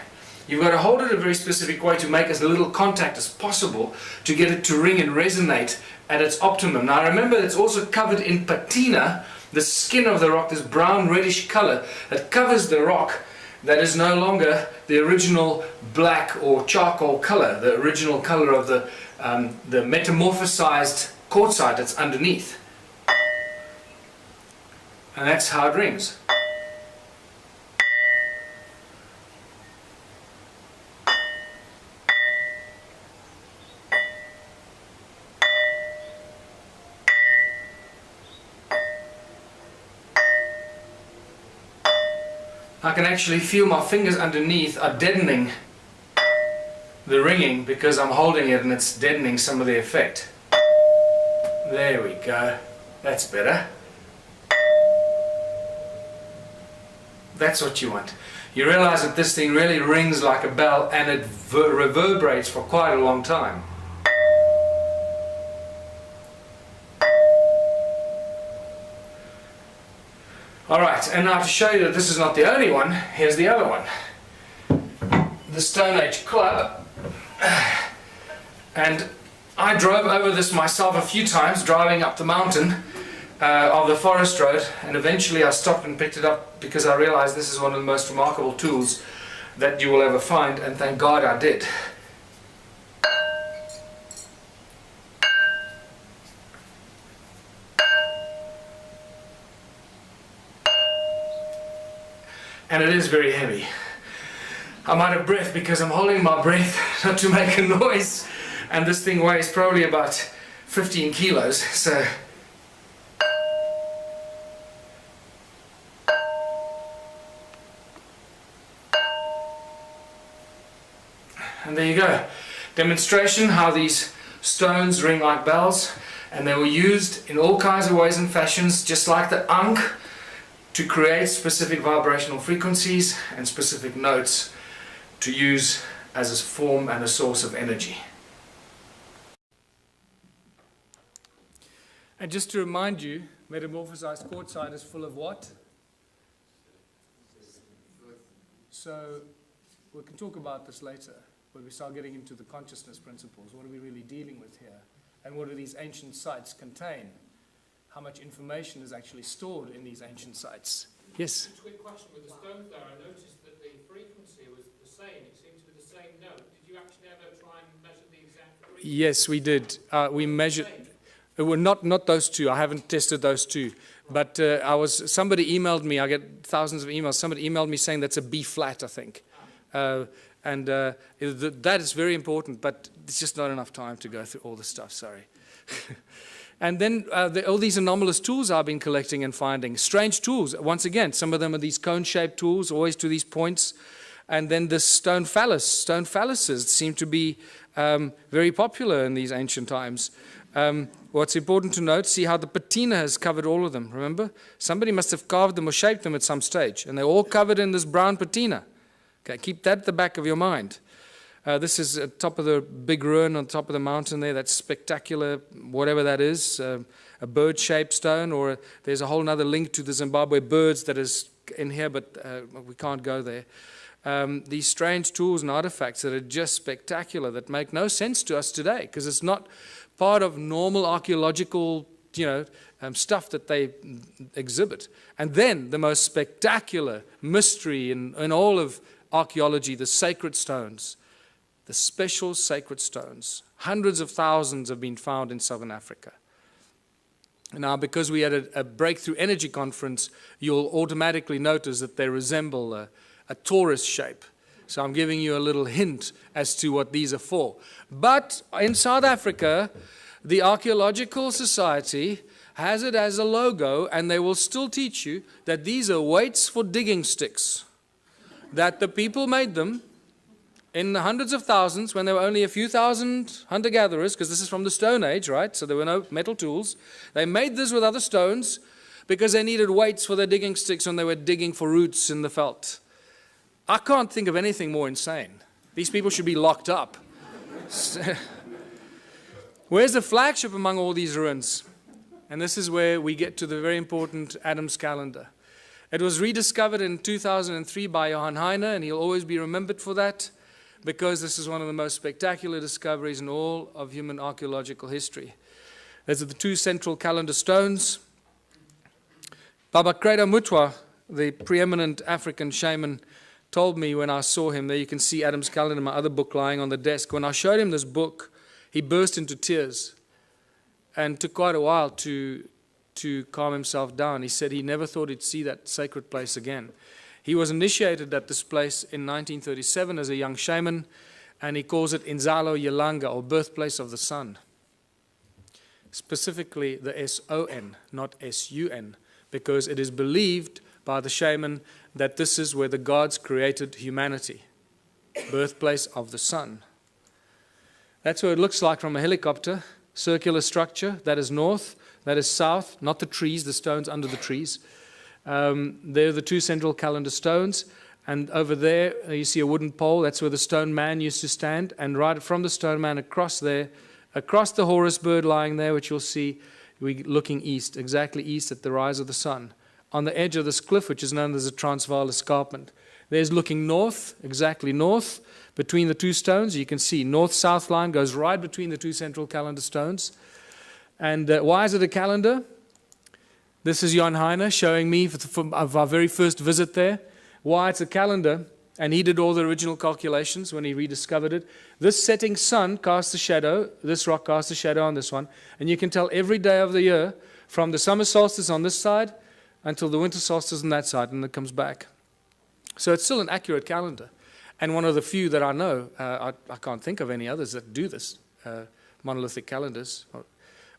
You've got to hold it a very specific way to make as little contact as possible to get it to ring and resonate at its optimum. Now remember, it's also covered in patina, the skin of the rock, this brown reddish color that covers the rock, that is no longer the original black or charcoal color, the original color of the metamorphosized quartzite that's underneath. And that's how it rings. I can actually feel my fingers underneath are deadening the ringing because I'm holding it and it's deadening some of the effect. There we go. That's better. That's what you want. You realize that this thing really rings like a bell and it reverberates for quite a long time. Alright, and now to show you that this is not the only one, here's the other one. The Stone Age Club. And I drove over this myself a few times, driving up the mountain of the forest road, and eventually I stopped and picked it up because I realized this is one of the most remarkable tools that you will ever find, and thank God I did. And it is very heavy. I'm out of breath because I'm holding my breath not to make a noise, and this thing weighs probably about 15 kilos, so and there you go. Demonstration how these stones ring like bells, and they were used in all kinds of ways and fashions, just like the ankh, to create specific vibrational frequencies and specific notes to use as a form and a source of energy. And just to remind you, metamorphosized quartzite is full of what? So we can talk about this later when we start getting into the consciousness principles. What are we really dealing with here? And what do these ancient sites contain? How much information is actually stored in these ancient sites? Yes? Just a quick question with the stones there. I noticed that the frequency was the same. It seemed to be the same note. Did you actually ever try and measure the exact frequency? Yes, we did. We measured. Well, not those two. I haven't tested those two. But somebody emailed me. I get thousands of emails. Somebody emailed me saying that's a B flat, I think. That is very important, but it's just not enough time to go through all the stuff. Sorry. And then all these anomalous tools I've been collecting and finding. Strange tools. Once again, some of them are these cone-shaped tools, always to these points. And then the stone phallus. Stone phalluses seem to be very popular in these ancient times. What's important to note, see how the patina has covered all of them, remember? Somebody must have carved them or shaped them at some stage. And they're all covered in this brown patina. Okay, keep that at the back of your mind. This is at top of the big ruin on top of the mountain there. That's spectacular, whatever that is, a bird-shaped stone, or there's a whole other link to the Zimbabwe birds that is in here, but we can't go there. These strange tools and artifacts that are just spectacular, that make no sense to us today, because it's not part of normal archaeological, stuff that they exhibit. And then the most spectacular mystery in all of archaeology, the sacred stones. The special sacred stones. Hundreds of thousands have been found in southern Africa. Now, because we had a breakthrough energy conference, you'll automatically notice that they resemble a torus shape. So I'm giving you a little hint as to what these are for. But in South Africa, the Archaeological Society has it as a logo, and they will still teach you that these are weights for digging sticks. That the people made them in the hundreds of thousands, when there were only a few thousand hunter-gatherers, because this is from the Stone Age, right? So there were no metal tools. They made this with other stones because they needed weights for their digging sticks when they were digging for roots in the veld. I can't think of anything more insane. These people should be locked up. Where's the flagship among all these ruins? And this is where we get to the very important Adam's calendar. It was rediscovered in 2003 by Johann Heine, and he'll always be remembered for that, because this is one of the most spectacular discoveries in all of human archaeological history. These are the two central calendar stones. Baba Kreda Mutwa, the preeminent African shaman, told me when I saw him, there you can see Adam's calendar, my other book lying on the desk. When I showed him this book, he burst into tears and took quite a while to calm himself down. He said he never thought he'd see that sacred place again. He was initiated at this place in 1937 as a young shaman, and he calls it Inzalo Yelanga, or birthplace of the sun. Specifically the S-O-N, not S-U-N, because it is believed by the shaman that this is where the gods created humanity, birthplace of the sun. That's what it looks like from a helicopter, circular structure, that is north, that is south, not the trees, the stones under the trees. They're the two central calendar stones, and over there you see a wooden pole, that's where the stone man used to stand, and right from the stone man across there, across the Horus bird lying there, which you'll see, we're looking east, exactly east at the rise of the sun. On the edge of this cliff, which is known as the Transvaal Escarpment. There's looking north, exactly north, between the two stones. You can see north-south line goes right between the two central calendar stones. And why is it a calendar? This is Johann Heine showing me of our very first visit there, why it's a calendar. And he did all the original calculations when he rediscovered it. This setting sun casts a shadow, this rock casts a shadow on this one, and you can tell every day of the year, from the summer solstice on this side until the winter solstice on that side, and it comes back. So it's still an accurate calendar. And one of the few that I know, I can't think of any others that do this, monolithic calendars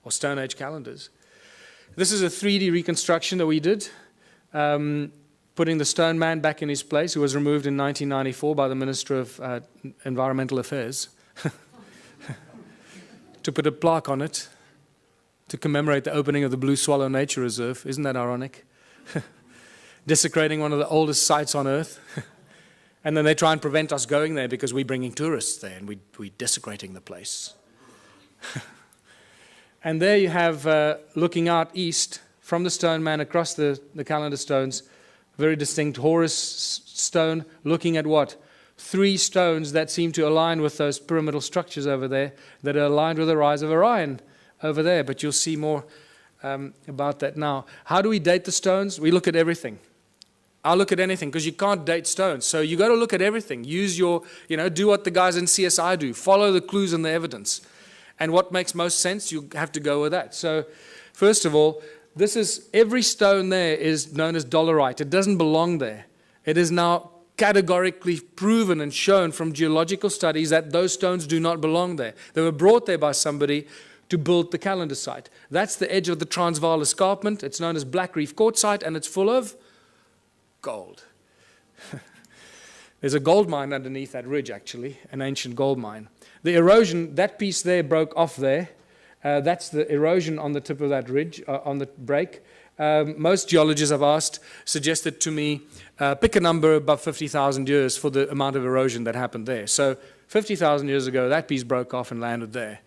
or Stone Age calendars. This is a 3D reconstruction that we did, putting the stone man back in his place, who was removed in 1994 by the Minister of Environmental Affairs, to put a plaque on it to commemorate the opening of the Blue Swallow Nature Reserve. Isn't that ironic? Desecrating one of the oldest sites on Earth. And then they try and prevent us going there because we're bringing tourists there and we're desecrating the place. And there you have, looking out east from the stone man across the calendar stones, very distinct Horus stone, looking at what? 3 stones that seem to align with those pyramidal structures over there, that are aligned with the rise of Orion over there. But you'll see more about that now. How do we date the stones? We look at everything. I'll look at anything, because you can't date stones. So you got to look at everything. Use your, do what the guys in CSI do. Follow the clues and the evidence. And what makes most sense, you have to go with that. So first of all, every stone there is known as dolerite. It doesn't belong there. It is now categorically proven and shown from geological studies that those stones do not belong there. They were brought there by somebody to build the calendar site. That's the edge of the Transvaal Escarpment. It's known as Black Reef Quartzite, and it's full of gold. There's a gold mine underneath that ridge, actually, an ancient gold mine. The erosion, that piece there broke off there. That's the erosion on the tip of that ridge, on the break. Most geologists I've asked suggested to me, pick a number above 50,000 years for the amount of erosion that happened there. So 50,000 years ago, that piece broke off and landed there.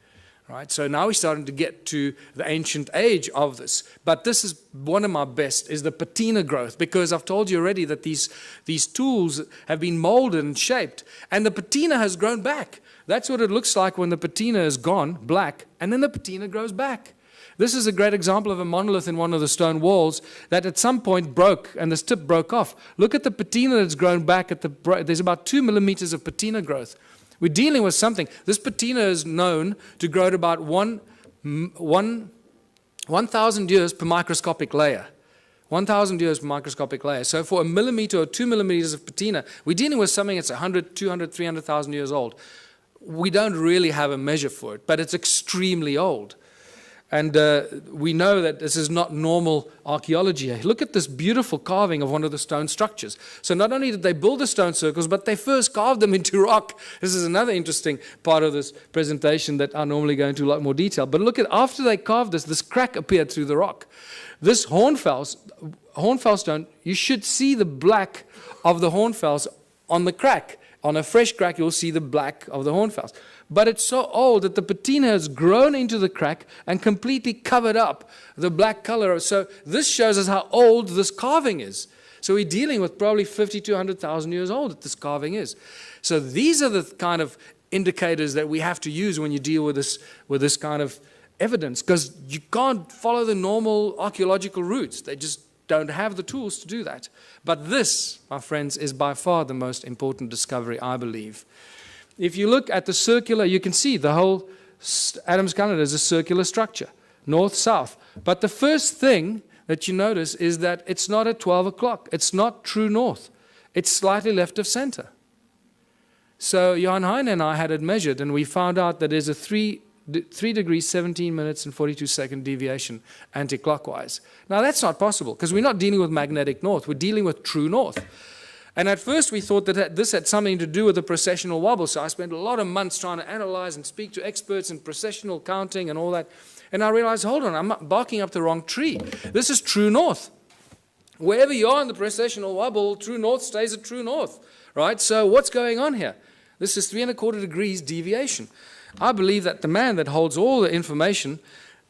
Right? So now we're starting to get to the ancient age of this. But this is one of my best, is the patina growth, because I've told you already that these tools have been molded and shaped, and the patina has grown back. That's what it looks like when the patina is gone, black, and then the patina grows back. This is a great example of a monolith in one of the stone walls that at some point broke, and this tip broke off. Look at the patina that's grown back. There's about 2 millimeters of patina growth. We're dealing with something. This patina is known to grow at about 1,000 years per microscopic layer. 1,000 years per microscopic layer. So for a millimeter or 2 millimeters of patina, we're dealing with something that's 100, 200, 300,000 years old. We don't really have a measure for it, but it's extremely old. And we know that this is not normal archaeology. Look at this beautiful carving of one of the stone structures. So not only did they build the stone circles, but they first carved them into rock. This is another interesting part of this presentation that I normally go into a lot more detail. But look at, after they carved this crack appeared through the rock. This hornfels stone, you should see the black of the hornfels on the crack. On a fresh crack, you'll see the black of the hornfowls. But it's so old that the patina has grown into the crack and completely covered up the black color. So this shows us how old this carving is. So we're dealing with probably 50 to 100,000 years old that this carving is. So these are the kind of indicators that we have to use when you deal with this kind of evidence, because you can't follow the normal archaeological routes. They just don't have the tools to do that. But this, my friends, is by far the most important discovery, I believe. If you look at the circular, you can see the whole Adam's calendar is a circular structure, north-south. But the first thing that you notice is that it's not at 12 o'clock. It's not true north. It's slightly left of center. So Johan Heine and I had it measured, and we found out that there's a 3 degrees, 17 minutes, and 42-second deviation anti-clockwise. Now, that's not possible, because we're not dealing with magnetic north. We're dealing with true north. And at first, we thought that this had something to do with the precessional wobble. So I spent a lot of months trying to analyze and speak to experts in precessional counting and all that. And I realized, hold on, I'm barking up the wrong tree. This is true north. Wherever you are in the precessional wobble, true north stays at true north, right? So what's going on here? This is 3¼ degrees deviation. I believe that the man that holds all the information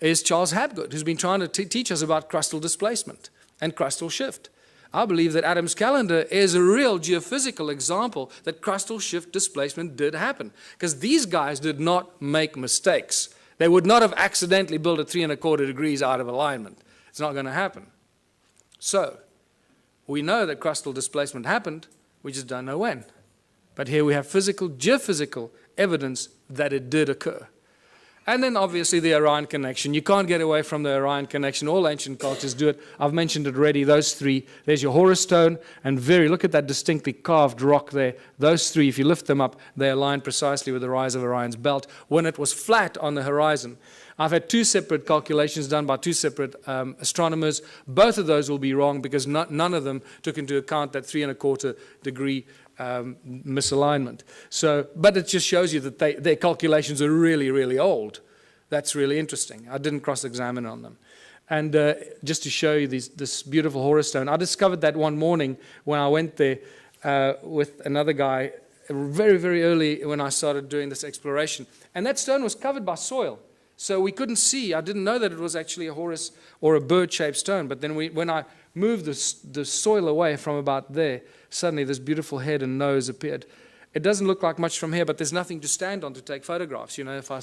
is Charles Hapgood, who's been trying to teach us about crustal displacement and crustal shift. I believe that Adam's calendar is a real geophysical example that crustal shift displacement did happen, because these guys did not make mistakes. They would not have accidentally built at 3¼ degrees out of alignment. It's not going to happen. So, we know that crustal displacement happened, we just don't know when. But here we have physical, geophysical evidence that it did occur. And then obviously the Orion connection. You can't get away from the Orion connection. All ancient cultures do it. I've mentioned it already, those three. There's your Horus stone, and look at that distinctly carved rock there. Those three, if you lift them up, they align precisely with the rise of Orion's belt when it was flat on the horizon. I've had 2 separate calculations done by 2 separate astronomers. Both of those will be wrong, because none of them took into account that 3¼ degree misalignment. So, but it just shows you that their calculations are really, really old. That's really interesting. I didn't cross-examine on them. And just to show you this beautiful Horus stone, I discovered that one morning when I went there with another guy very, very early when I started doing this exploration. And that stone was covered by soil. So we couldn't see. I didn't know that it was actually a Horus or a bird-shaped stone. But then when I moved the soil away from about there, suddenly this beautiful head and nose appeared. It doesn't look like much from here, but there's nothing to stand on to take photographs. You know, if I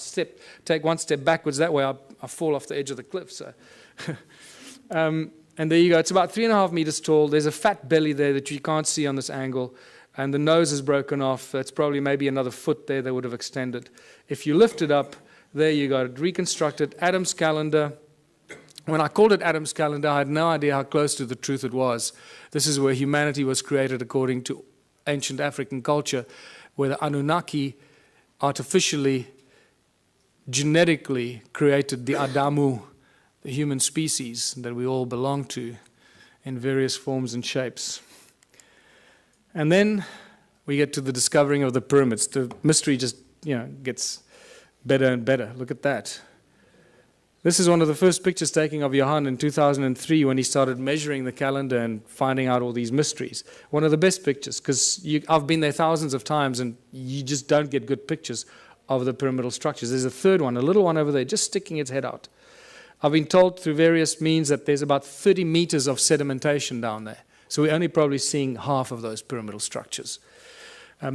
take one step backwards that way, I fall off the edge of the cliff. So, and there you go. It's about 3.5 meters tall. There's a fat belly there that you can't see on this angle. And the nose is broken off. That's probably maybe another foot there that would have extended. If you lift it up, there you got it, reconstructed. Adam's calendar. When I called it Adam's calendar, I had no idea how close to the truth it was. This is where humanity was created according to ancient African culture, where the Anunnaki artificially, genetically created the Adamu, the human species that we all belong to in various forms and shapes. And then we get to the discovering of the pyramids. The mystery just, gets better and better. Look at that. This is one of the first pictures taken of Johan in 2003 when he started measuring the calendar and finding out all these mysteries. One of the best pictures, because I've been there thousands of times and you just don't get good pictures of the pyramidal structures. There's a third one, a little one over there, just sticking its head out. I've been told through various means that there's about 30 meters of sedimentation down there. So we're only probably seeing half of those pyramidal structures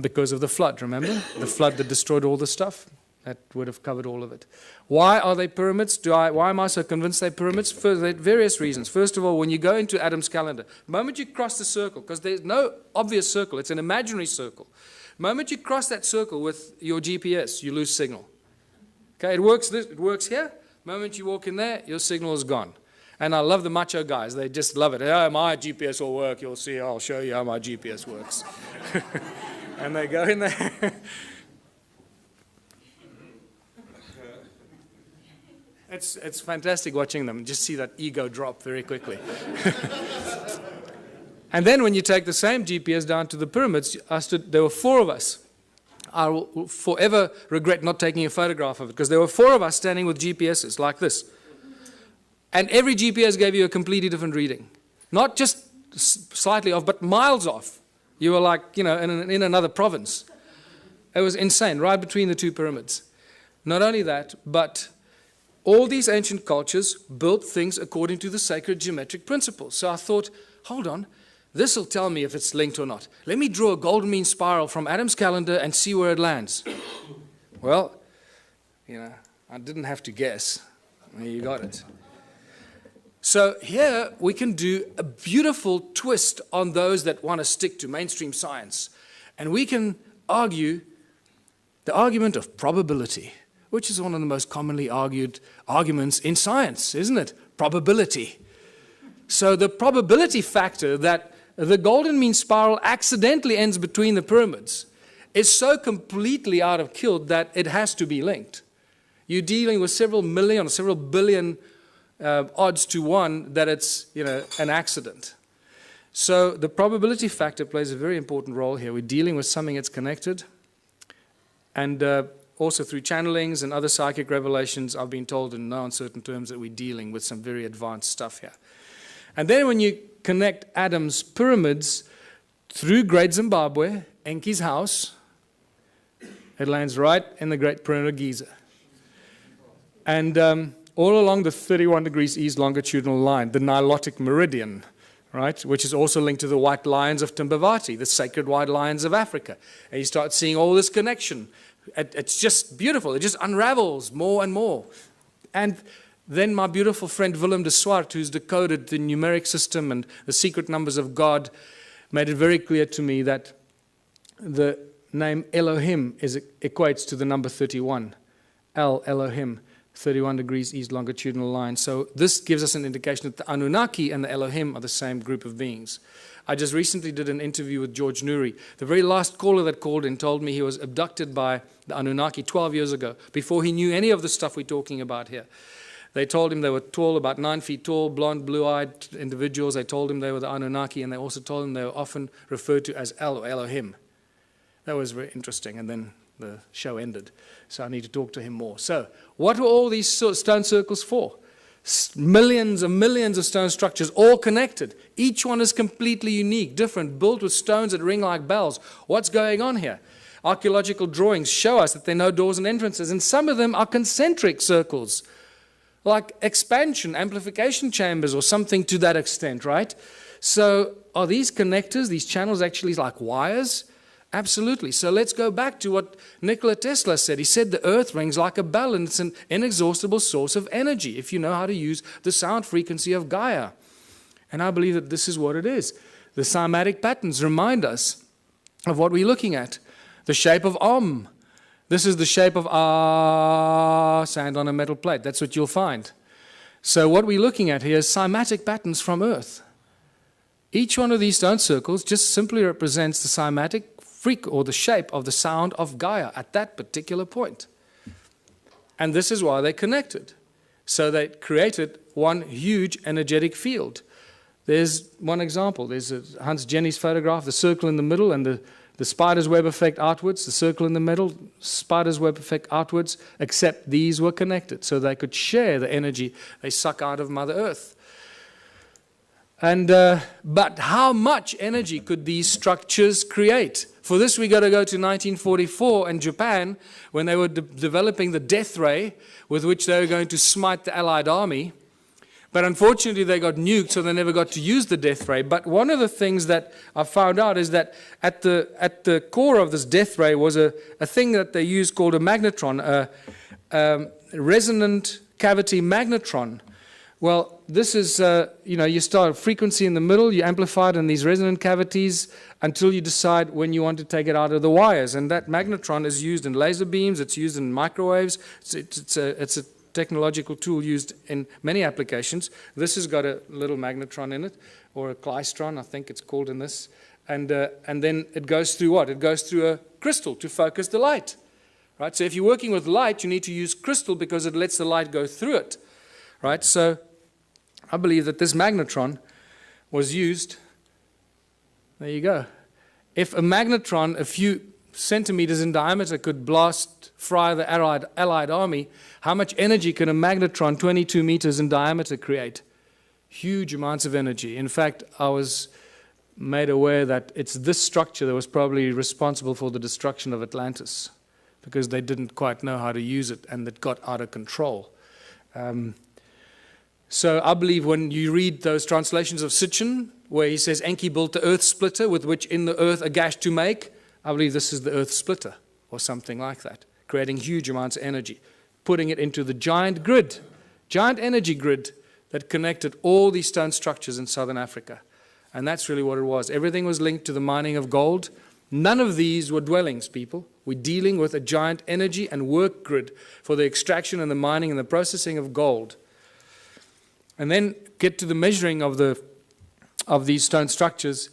because of the flood, remember? The flood that destroyed all the stuff. That would have covered all of it. Why are they pyramids? Why am I so convinced they're pyramids? For various reasons. First of all, when you go into Adam's calendar, the moment you cross the circle, because there's no obvious circle, it's an imaginary circle. The moment you cross that circle with your GPS, you lose signal. Okay, it works here. The moment you walk in there, your signal is gone. And I love the macho guys. They just love it. Oh, my GPS will work. You'll see. I'll show you how my GPS works. And they go in there. It's fantastic watching them. Just see that ego drop very quickly. And then when you take the same GPS down to the pyramids, there were 4 of us. I will forever regret not taking a photograph of it, because there were 4 of us standing with GPSs like this. And every GPS gave you a completely different reading. Not just slightly off, but miles off. You were like, you know, in another province. It was insane, right between the two pyramids. Not only that, but all these ancient cultures built things according to the sacred geometric principles. So I thought, hold on, this will tell me if it's linked or not. Let me draw a golden mean spiral from Adam's calendar and see where it lands. Well, you know, I didn't have to guess. You got it. So here we can do a beautiful twist on those that want to stick to mainstream science. And we can argue the argument of probability, which is one of the most commonly argued arguments in science, isn't it? Probability. So the probability factor that the golden mean spiral accidentally ends between the pyramids is so completely out of kilter that it has to be linked. You're dealing with several million or several billion odds to one that it's, you know, an accident. So the probability factor plays a very important role here. We're dealing with something that's connected, and also through channelings and other psychic revelations, I've been told in no uncertain terms that we're dealing with some very advanced stuff here. And then when you connect Adam's pyramids through Great Zimbabwe, Enki's house, it lands right in the Great Pyramid of Giza. And all along the 31 degrees east longitudinal line, the Nilotic meridian, right, which is also linked to the white lions of Timbavati, the sacred white lions of Africa. And you start seeing all this connection. It's just beautiful. It just unravels more and more. And then my beautiful friend Willem de Swart, who's decoded the numeric system and the secret numbers of God, made it very clear to me that the name Elohim equates to the number 31. Elohim, 31 degrees east longitudinal line. So this gives us an indication that the Anunnaki and the Elohim are the same group of beings. I just recently did an interview with George Nuri. The very last caller that called in told me he was abducted by the Anunnaki 12 years ago, before he knew any of the stuff we're talking about here. They told him they were tall, about 9 feet tall, blonde, blue-eyed individuals. They told him they were the Anunnaki, and they also told him they were often referred to as El or Elohim. That was very interesting, and then the show ended. So I need to talk to him more. So what were all these stone circles for? Millions and millions of stone structures, all connected. Each one is completely unique, different, built with stones that ring like bells. What's going on here? Archaeological drawings show us that there are no doors and entrances, and some of them are concentric circles, like expansion, amplification chambers or something to that extent, right? So are these connectors, these channels actually like wires? Absolutely. So let's go back to what Nikola Tesla said. He said the earth rings like a bell, and it's an inexhaustible source of energy if you know how to use the sound frequency of Gaia. And I believe that this is what it is. The cymatic patterns remind us of what we're looking at. The shape of Om. This is the shape of sand on a metal plate. That's what you'll find. So what we're looking at here is cymatic patterns from Earth. Each one of these stone circles just simply represents the cymatic or the shape of the sound of Gaia at that particular point. And this is why they connected. So they created one huge energetic field. There's one example. There's Hans Jenny's photograph, the circle in the middle, and the spider's web effect outwards, the circle in the middle, spider's web effect outwards, except these were connected, so they could share the energy they suck out of Mother Earth. And but how much energy could these structures create? For this, we got to go to 1944 in Japan, when they were developing the death ray with which they were going to smite the Allied army. But unfortunately, they got nuked, so they never got to use the death ray. But one of the things that I found out is that at the core of this death ray was a thing that they used called a magnetron, a resonant cavity magnetron. Well, this is, you start a frequency in the middle, you amplify it in these resonant cavities until you decide when you want to take it out of the wires. And that magnetron is used in laser beams, it's used in microwaves, it's a technological tool used in many applications. This has got a little magnetron in it, or a klystron, I think it's called in this. And then it goes through what? It goes through a crystal to focus the light. Right? So if you're working with light, you need to use crystal because it lets the light go through it. Right? So I believe that this magnetron was used. There you go. If a magnetron a few centimeters in diameter could fry the Allied army, how much energy can a magnetron 22 meters in diameter create? Huge amounts of energy. In fact, I was made aware that it's this structure that was probably responsible for the destruction of Atlantis, because they didn't quite know how to use it and it got out of control. So I believe when you read those translations of Sitchin, where he says Enki built the earth splitter with which in the earth a gash to make, I believe this is the earth splitter or something like that, creating huge amounts of energy, putting it into the giant grid, giant energy grid that connected all these stone structures in southern Africa. And that's really what it was. Everything was linked to the mining of gold. None of these were dwellings, people. We're dealing with a giant energy and work grid for the extraction and the mining and the processing of gold. And then get to the measuring of these stone structures.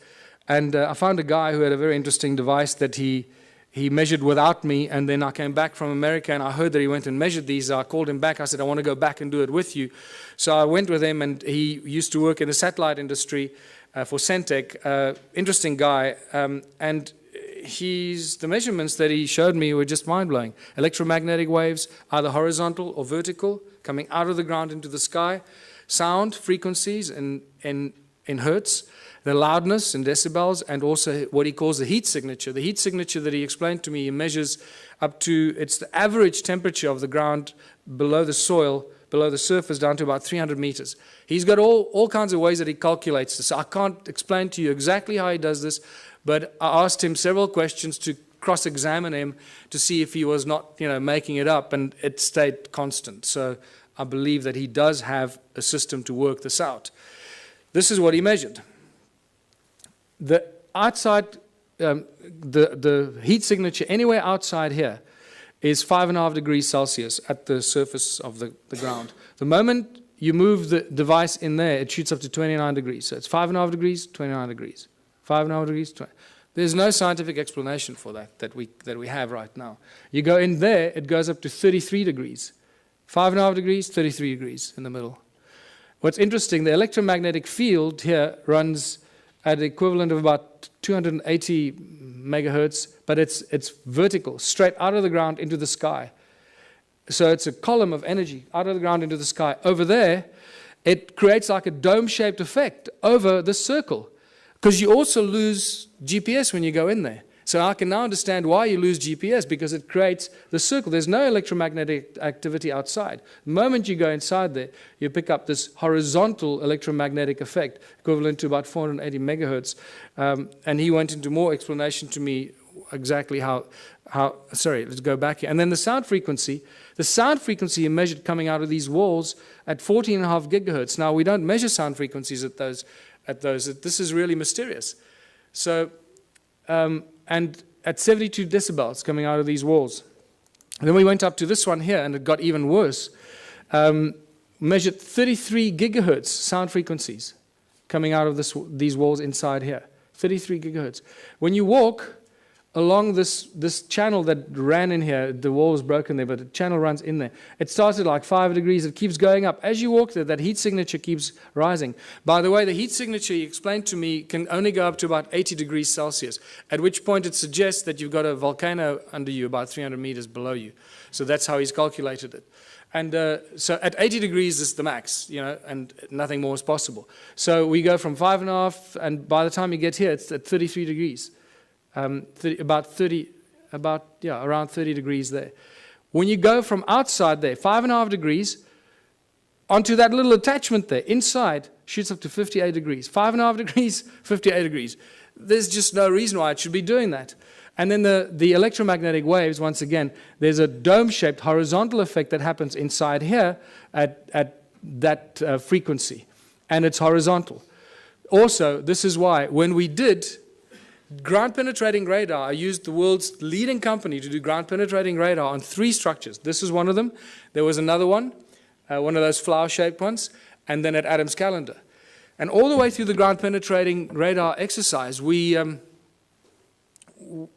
And I found a guy who had a very interesting device that he measured without me, and then I came back from America and I heard that he went and measured these. I called him back. I said, I want to go back and do it with you. So I went with him, and he used to work in the satellite industry for Centec. Interesting guy. And the measurements that he showed me were just mind-blowing. Electromagnetic waves, either horizontal or vertical, coming out of the ground into the sky. Sound frequencies in hertz, the loudness in decibels, and also what he calls the heat signature. The heat signature that he explained to me, he measures up to, it's the average temperature of the ground below the soil, below the surface, down to about 300 meters. He's got all kinds of ways that he calculates this. I can't explain to you exactly how he does this, but I asked him several questions to cross-examine him to see if he was not, making it up, and it stayed constant. So I believe that he does have a system to work this out. This is what he measured. The outside, the heat signature anywhere outside here is 5.5 degrees Celsius at the surface of the ground. The moment you move the device in there, it shoots up to 29 degrees. So it's 5.5 degrees, 29 degrees. 5.5 degrees, 20. There's no scientific explanation for that we have right now. You go in there, it goes up to 33 degrees. 5.5 degrees, 33 degrees in the middle. What's interesting, the electromagnetic field here runs at the equivalent of about 280 megahertz, but it's vertical, straight out of the ground into the sky. So it's a column of energy out of the ground into the sky. Over there, it creates like a dome-shaped effect over the circle, because you also lose GPS when you go in there. So I can now understand why you lose GPS, because it creates the circle. There's no electromagnetic activity outside. The moment you go inside there, you pick up this horizontal electromagnetic effect, equivalent to about 480 megahertz. And he went into more explanation to me exactly how, sorry, let's go back here. And then the sound frequency he measured coming out of these walls at 14.5 gigahertz. Now, we don't measure sound frequencies at those. This is really mysterious. So, and at 72 decibels coming out of these walls. And then we went up to this one here, and it got even worse. Measured 33 gigahertz sound frequencies coming out of these walls inside here. 33 gigahertz. When you walk along this channel that ran in here, the wall was broken there, but the channel runs in there. It started like 5 degrees. It keeps going up. As you walk there, that heat signature keeps rising. By the way, the heat signature, he explained to me, can only go up to about 80 degrees Celsius, at which point it suggests that you've got a volcano under you, about 300 meters below you. So that's how he's calculated it. And so at 80 degrees is the max, and nothing more is possible. So we go from 5.5, and by the time you get here, it's at 33 degrees. Around 30 degrees there. When you go from outside there, 5.5 degrees, onto that little attachment there, inside, shoots up to 58 degrees. 5.5 degrees, 58 degrees. There's just no reason why it should be doing that. And then the electromagnetic waves, once again, there's a dome-shaped horizontal effect that happens inside here at that frequency. And it's horizontal. Also, this is why, when we did ground-penetrating radar, I used the world's leading company to do ground-penetrating radar on 3 structures. This is one of them. There was another one of those flower-shaped ones, and then at Adams Calendar. And all the way through the ground-penetrating radar exercise,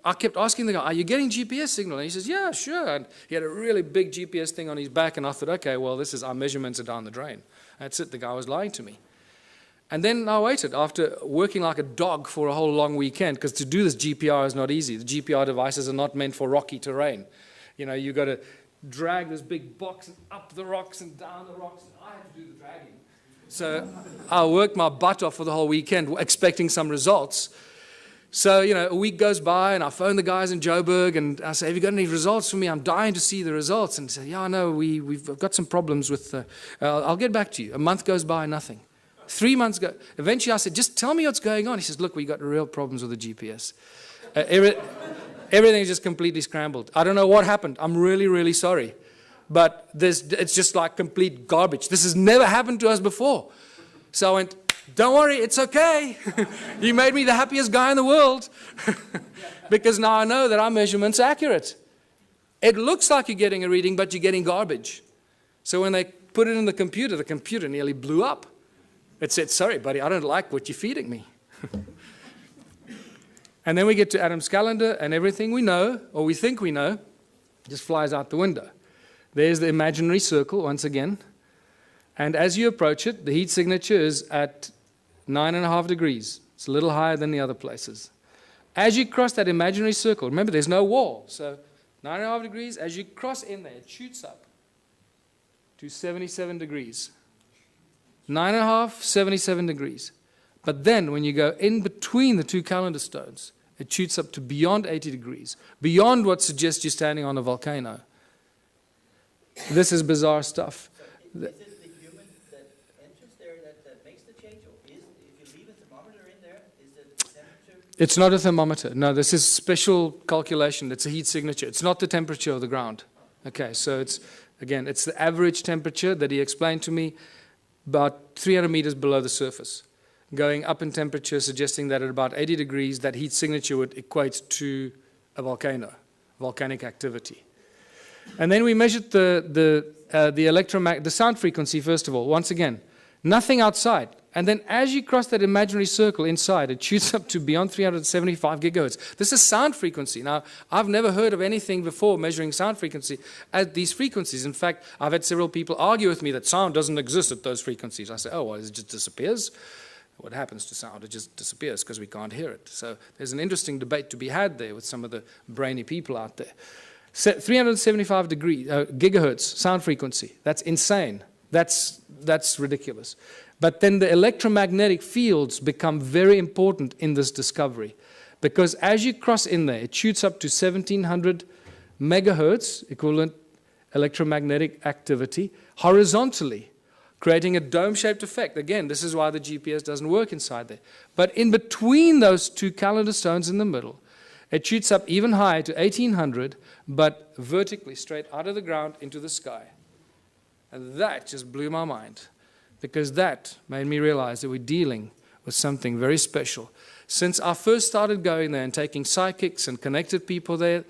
I kept asking the guy, are you getting GPS signal? And he says, yeah, sure. And he had a really big GPS thing on his back, and I thought, okay, well, our measurements are down the drain. That's it. The guy was lying to me. And then I waited, after working like a dog for a whole long weekend, because to do this GPR is not easy. The GPR devices are not meant for rocky terrain. You've got to drag this big box up the rocks and down the rocks, and I had to do the dragging. So I worked my butt off for the whole weekend expecting some results. So, you know, a week goes by and I phone the guys in Joburg and I say, have you got any results for me? I'm dying to see the results. And they say, yeah, no, we've got some problems with, I'll get back to you. A month goes by, nothing. 3 months go. Eventually I said, just tell me what's going on. He says, look, we got real problems with the GPS. Everything's just completely scrambled. I don't know what happened. I'm really, really sorry. But it's just like complete garbage. This has never happened to us before. So I went, don't worry, it's okay. You made me the happiest guy in the world. Because now I know that our measurement's accurate. It looks like you're getting a reading, but you're getting garbage. So when they put it in the computer nearly blew up. It said, sorry, buddy, I don't like what you're feeding me. And then we get to Adam's calendar, and everything we know, or we think we know, just flies out the window. There's the imaginary circle once again. And as you approach it, the heat signature is at 9.5 degrees. It's a little higher than the other places. As you cross that imaginary circle, remember there's no wall. So 9.5 degrees, as you cross in there, it shoots up to 77 degrees. 9.5, 77 degrees. But then when you go in between the two calendar stones, it shoots up to beyond 80 degrees, beyond what suggests you're standing on a volcano. This is bizarre stuff. So is it the human that enters there that makes the change? Or if you leave a thermometer in there, is it the temperature? It's not a thermometer. No, this is special calculation. It's a heat signature. It's not the temperature of the ground. Okay, so it's, again, it's the average temperature that he explained to me, about 300 meters below the surface. Going up in temperature, suggesting that at about 80 degrees, that heat signature would equate to a volcano, volcanic activity. And then we measured the sound frequency, first of all. Once again, nothing outside. And then as you cross that imaginary circle inside, it shoots up to beyond 375 gigahertz. This is sound frequency. Now, I've never heard of anything before measuring sound frequency at these frequencies. In fact, I've had several people argue with me that sound doesn't exist at those frequencies. I say, oh, well, it just disappears. What happens to sound? It just disappears because we can't hear it. So there's an interesting debate to be had there with some of the brainy people out there. 375 gigahertz sound frequency. That's insane. That's ridiculous. But then the electromagnetic fields become very important in this discovery, because as you cross in there, it shoots up to 1700 megahertz, equivalent electromagnetic activity, horizontally, creating a dome-shaped effect. Again, this is why the GPS doesn't work inside there. But in between those two calendar stones in the middle, it shoots up even higher to 1800, but vertically, straight out of the ground into the sky. And that just blew my mind, because that made me realize that we're dealing with something very special. Since I first started going there and taking psychics and connected people there,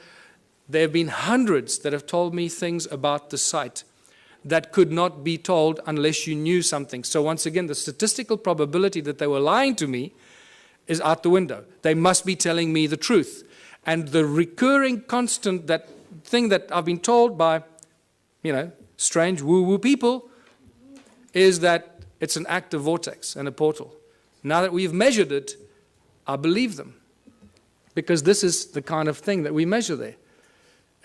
there have been hundreds that have told me things about the site that could not be told unless you knew something. So once again, the statistical probability that they were lying to me is out the window. They must be telling me the truth. And the recurring constant, that thing that I've been told by, strange woo-woo people, is that it's an active vortex and a portal. Now that we've measured it, I believe them, because this is the kind of thing that we measure there.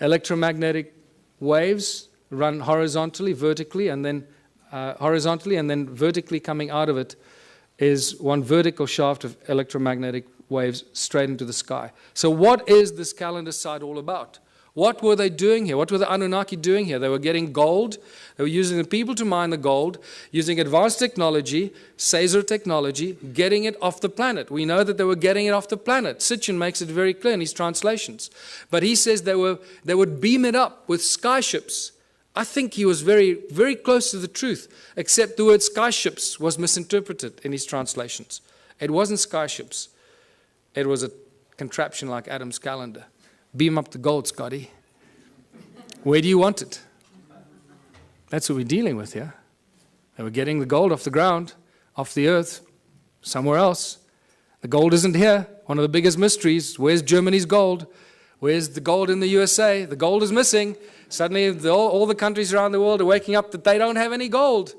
Electromagnetic waves run horizontally, vertically, and then vertically coming out of it is one vertical shaft of electromagnetic waves straight into the sky. So what is this calendar site all about? What were they doing here? What were the Anunnaki doing here? They were getting gold. They were using the people to mine the gold, using advanced technology, Caesar technology, getting it off the planet. We know that they were getting it off the planet. Sitchin makes it very clear in his translations. But he says they would beam it up with skyships. I think he was very, very close to the truth, except the word skyships was misinterpreted in his translations. It wasn't skyships. It was a contraption like Adam's calendar. Beam up the gold, Scotty. Where do you want it? That's what we're dealing with here. They were getting the gold off the ground, off the earth, somewhere else. The gold isn't here. One of the biggest mysteries. Where's Germany's gold? Where's the gold in the USA? The gold is missing. Suddenly all the countries around the world are waking up that they don't have any gold.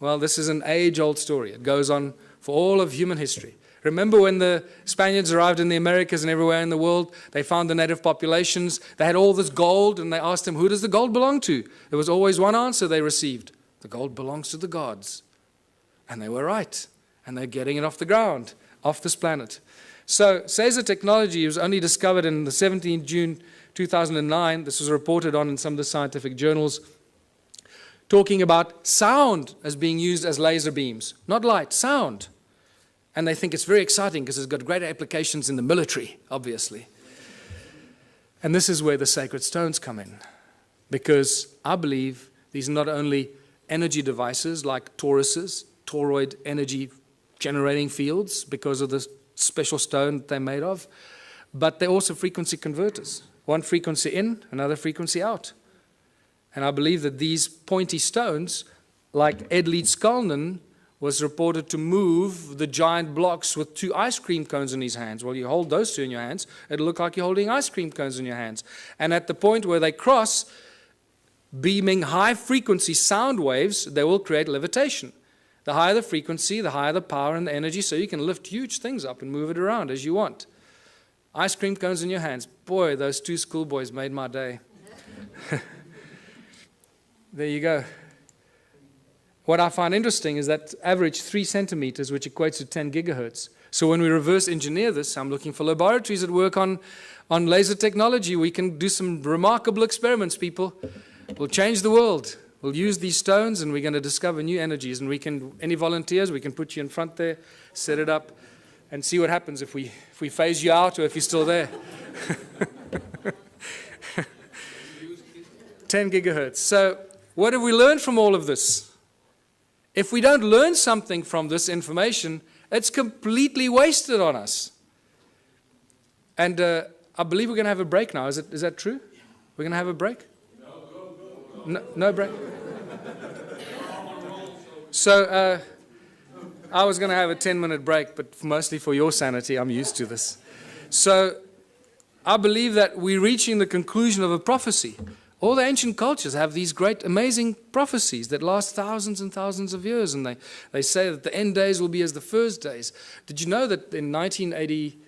Well, this is an age-old story. It goes on for all of human history. Remember when the Spaniards arrived in the Americas and everywhere in the world, they found the native populations, they had all this gold, and they asked them, who does the gold belong to? There was always one answer they received, The gold belongs to the gods. And they were right. And they're getting it off the ground, off this planet. So Caesar technology was only discovered in the 17th June 2009. This was reported on in some of the scientific journals, talking about sound as being used as laser beams. Not light, sound. And they think it's very exciting because it's got great applications in the military, obviously. And this is where the sacred stones come in. Because I believe these are not only energy devices like toruses, toroid energy generating fields because of the special stone that they're made of, but they're also frequency converters. One frequency in, another frequency out. And I believe that these pointy stones, like Ed Leeds-Skalnin, was reported to move the giant blocks with 2 ice cream cones in his hands. Well, you hold those 2 in your hands, it'll look like you're holding ice cream cones in your hands. And at the point where they cross, beaming high-frequency sound waves, they will create levitation. The higher the frequency, the higher the power and the energy, so you can lift huge things up and move it around as you want. Ice cream cones in your hands. Boy, those 2 schoolboys made my day. There you go. What I find interesting is that average 3 centimeters, which equates to 10 gigahertz. So when we reverse engineer this, I'm looking for laboratories that work on laser technology. We can do some remarkable experiments, people. We'll change the world. We'll use these stones and we're going to discover new energies. And we can, any volunteers, we can put you in front there, set it up, and see what happens if we phase you out or if you're still there. 10 gigahertz. So what have we learned from all of this? If we don't learn something from this information, it's completely wasted on us. And I believe we're going to have a break now. Is that true? We're going to have a break? No break? So I was going to have a 10-minute break, but mostly for your sanity, I'm used to this. So I believe that we're reaching the conclusion of a prophecy. All the ancient cultures have these great, amazing prophecies that last thousands and thousands of years, and they say that the end days will be as the first days. Did you know that in 1980,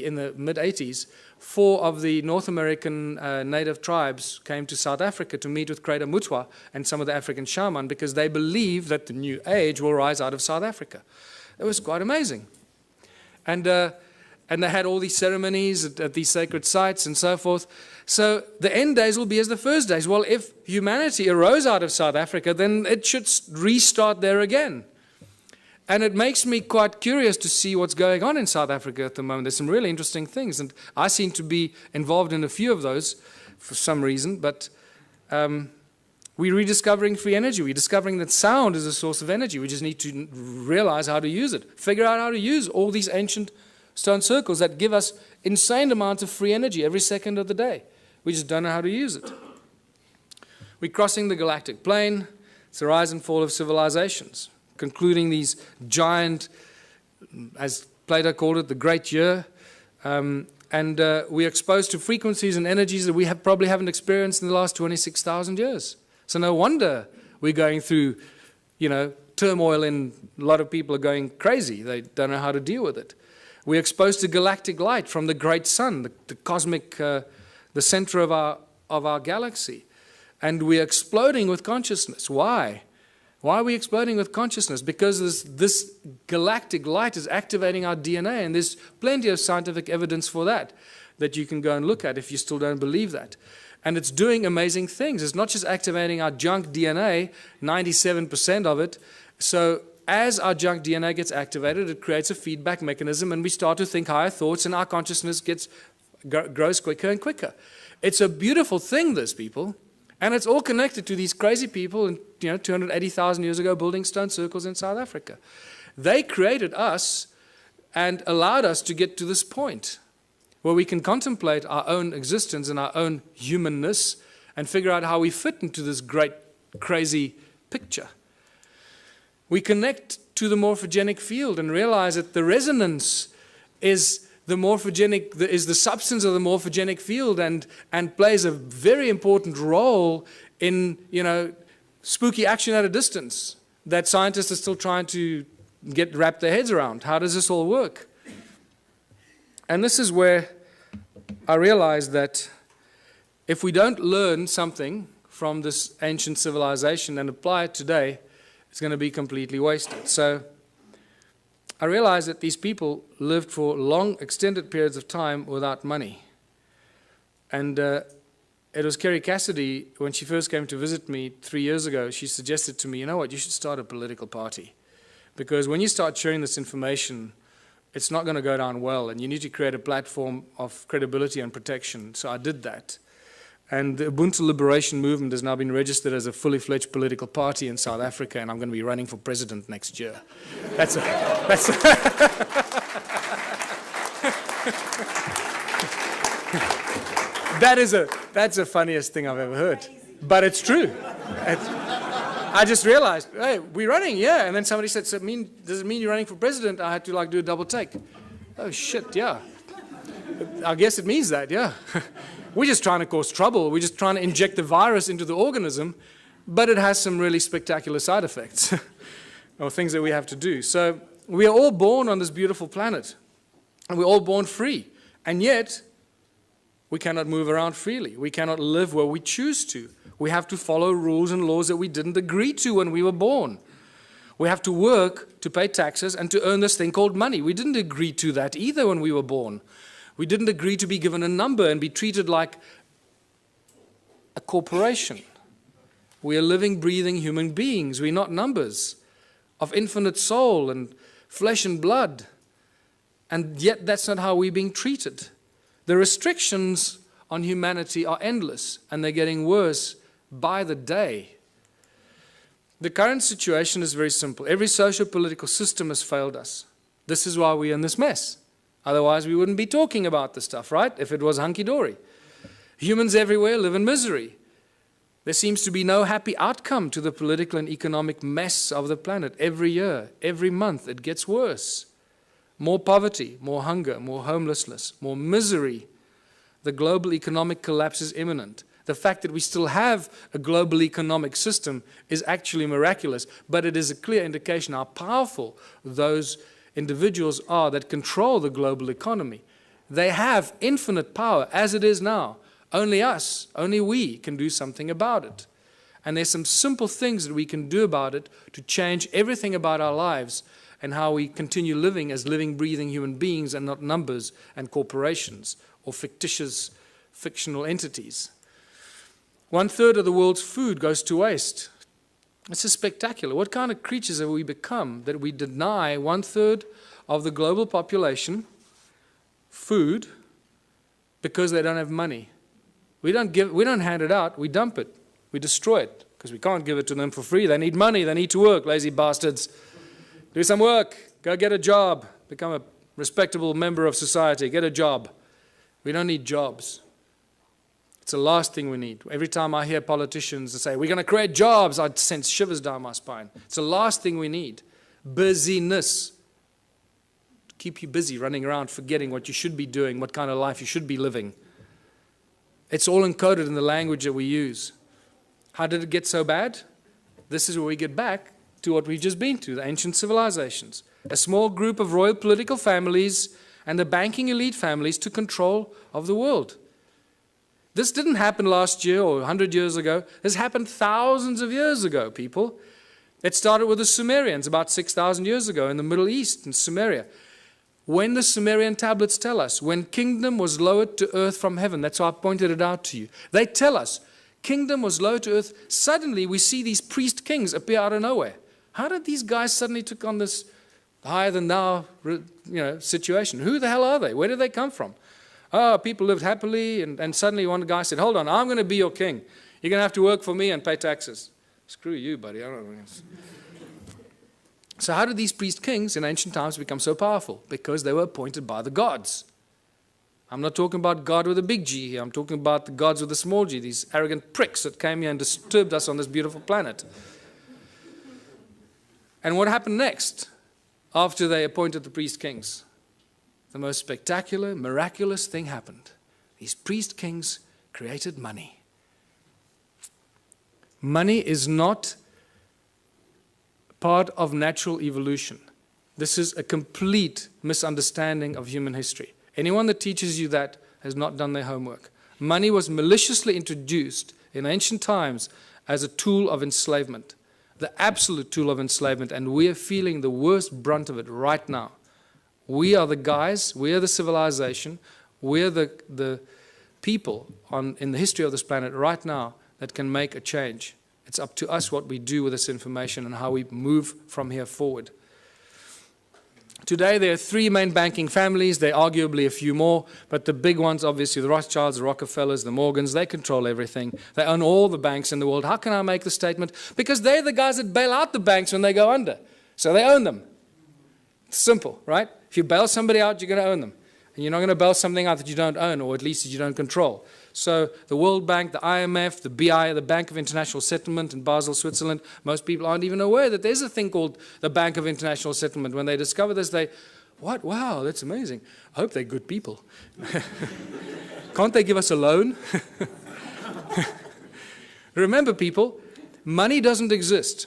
in the mid-80s, 4 of the North American native tribes came to South Africa to meet with Creator Mutwa and some of the African shaman because they believe that the new age will rise out of South Africa. It was quite amazing. And they had all these ceremonies at these sacred sites and so forth. So the end days will be as the first days. Well, if humanity arose out of South Africa, then it should restart there again. And it makes me quite curious to see what's going on in South Africa at the moment. There's some really interesting things, and I seem to be involved in a few of those for some reason, but we're rediscovering free energy. We're discovering that sound is a source of energy. We just need to realize how to use it, figure out how to use all these ancient stone circles that give us insane amounts of free energy every second of the day. We just don't know how to use it. We're crossing the galactic plane. It's the rise and fall of civilizations, concluding these giant, as Plato called it, the great year. We're exposed to frequencies and energies that we probably haven't experienced in the last 26,000 years. So no wonder we're going through, turmoil, and a lot of people are going crazy. They don't know how to deal with it. We're exposed to galactic light from the great sun, the cosmic, the center of our galaxy. And we're exploding with consciousness. Why? Why are we exploding with consciousness? Because this galactic light is activating our DNA, and there's plenty of scientific evidence for that you can go and look at if you still don't believe that. And it's doing amazing things. It's not just activating our junk DNA, 97% of it. So as our junk DNA gets activated, it creates a feedback mechanism, and we start to think higher thoughts, and our consciousness grows quicker and quicker. It's a beautiful thing, this, people. And it's all connected to these crazy people, 280,000 years ago, building stone circles in South Africa. They created us and allowed us to get to this point where we can contemplate our own existence and our own humanness and figure out how we fit into this great, crazy picture. We connect to the morphogenic field and realize that the resonance is the substance of the morphogenic field and plays a very important role in, spooky action at a distance that scientists are still trying to wrap their heads around. How does this all work? And this is where I realized that if we don't learn something from this ancient civilization and apply it today, it's going to be completely wasted. So I realized that these people lived for long, extended periods of time without money. And it was Kerry Cassidy, when she first came to visit me 3 years ago, she suggested to me, you know what, you should start a political party. Because when you start sharing this information, it's not going to go down well, and you need to create a platform of credibility and protection. So I did that. And the Ubuntu Liberation Movement has now been registered as a fully fledged political party in South Africa, and I'm going to be running for president next year. That's the funniest thing I've ever heard. But it's true. I just realized, hey, we're running, yeah. And then somebody said, so does it mean you're running for president? I had to do a double take. Oh, shit, yeah. I guess it means that, yeah. We're just trying to cause trouble. We're just trying to inject the virus into the organism, but it has some really spectacular side effects or things that we have to do. So we are all born on this beautiful planet, and we're all born free. And yet, we cannot move around freely. We cannot live where we choose to. We have to follow rules and laws that we didn't agree to when we were born. We have to work to pay taxes and to earn this thing called money. We didn't agree to that either when we were born. We didn't agree to be given a number and be treated like a corporation. We are living, breathing human beings. We're not numbers of infinite soul and flesh and blood. And yet that's not how we're being treated. The restrictions on humanity are endless, and they're getting worse by the day. The current situation is very simple. Every socio-political system has failed us. This is why we're in this mess. Otherwise, we wouldn't be talking about this stuff, right? If it was hunky-dory. Humans everywhere live in misery. There seems to be no happy outcome to the political and economic mess of the planet. Every year, every month, it gets worse. More poverty, more hunger, more homelessness, more misery. The global economic collapse is imminent. The fact that we still have a global economic system is actually miraculous, but it is a clear indication how powerful those individuals are that control the global economy. They have infinite power as it is now. Only us, only we can do something about it. And there's some simple things that we can do about it to change everything about our lives and how we continue living as living, breathing human beings and not numbers and corporations or fictitious, fictional entities. 1/3 of the world's food goes to waste. This is spectacular. What kind of creatures have we become that we deny 1/3 of the global population food because they don't have money? We don't hand it out, we dump it, we destroy it, because we can't give it to them for free. They need money, they need to work, lazy bastards. Do some work, go get a job, become a respectable member of society, get a job. We don't need jobs. It's the last thing we need. Every time I hear politicians say, we're going to create jobs, I sense shivers down my spine. It's the last thing we need. Busyness. Keep you busy, running around, forgetting what you should be doing, what kind of life you should be living. It's all encoded in the language that we use. How did it get so bad? This is where we get back to what we've just been to, the ancient civilizations. A small group of royal political families and the banking elite families took control of the world. This didn't happen last year or 100 years ago. This happened thousands of years ago, people. It started with the Sumerians about 6,000 years ago in the Middle East, in Sumeria. When the Sumerian tablets tell us, when kingdom was lowered to earth from heaven, that's why I pointed it out to you. They tell us, kingdom was lowered to earth. Suddenly we see these priest kings appear out of nowhere. How did these guys suddenly take on this higher than thou situation? Who the hell are they? Where did they come from? Oh, people lived happily, and suddenly one guy said, hold on, I'm going to be your king. You're going to have to work for me and pay taxes. Screw you, buddy. I don't know. So how did these priest kings in ancient times become so powerful? Because they were appointed by the gods. I'm not talking about God with a big G here. I'm talking about the gods with a small g, these arrogant pricks that came here and disturbed us on this beautiful planet. And what happened next after they appointed the priest kings? The most spectacular, miraculous thing happened. These priest kings created money. Money is not part of natural evolution. This is a complete misunderstanding of human history. Anyone that teaches you that has not done their homework. Money was maliciously introduced in ancient times as a tool of enslavement, the absolute tool of enslavement, and we are feeling the worst brunt of it right now. We are the guys, we are the civilization, we are the people in the history of this planet right now that can make a change. It's up to us what we do with this information and how we move from here forward. Today there are three main banking families, there are arguably a few more, but the big ones, obviously the Rothschilds, the Rockefellers, the Morgans, they control everything. They own all the banks in the world. How can I make the statement? Because they're the guys that bail out the banks when they go under. So they own them. It's simple, right? If you bail somebody out, you're going to own them. And you're not going to bail something out that you don't own, or at least that you don't control. So the World Bank, the IMF, the BI, the Bank of International Settlement in Basel, Switzerland, most people aren't even aware that there's a thing called the Bank of International Settlement. When they discover this, what? Wow, that's amazing. I hope they're good people. Can't they give us a loan? Remember, people, money doesn't exist.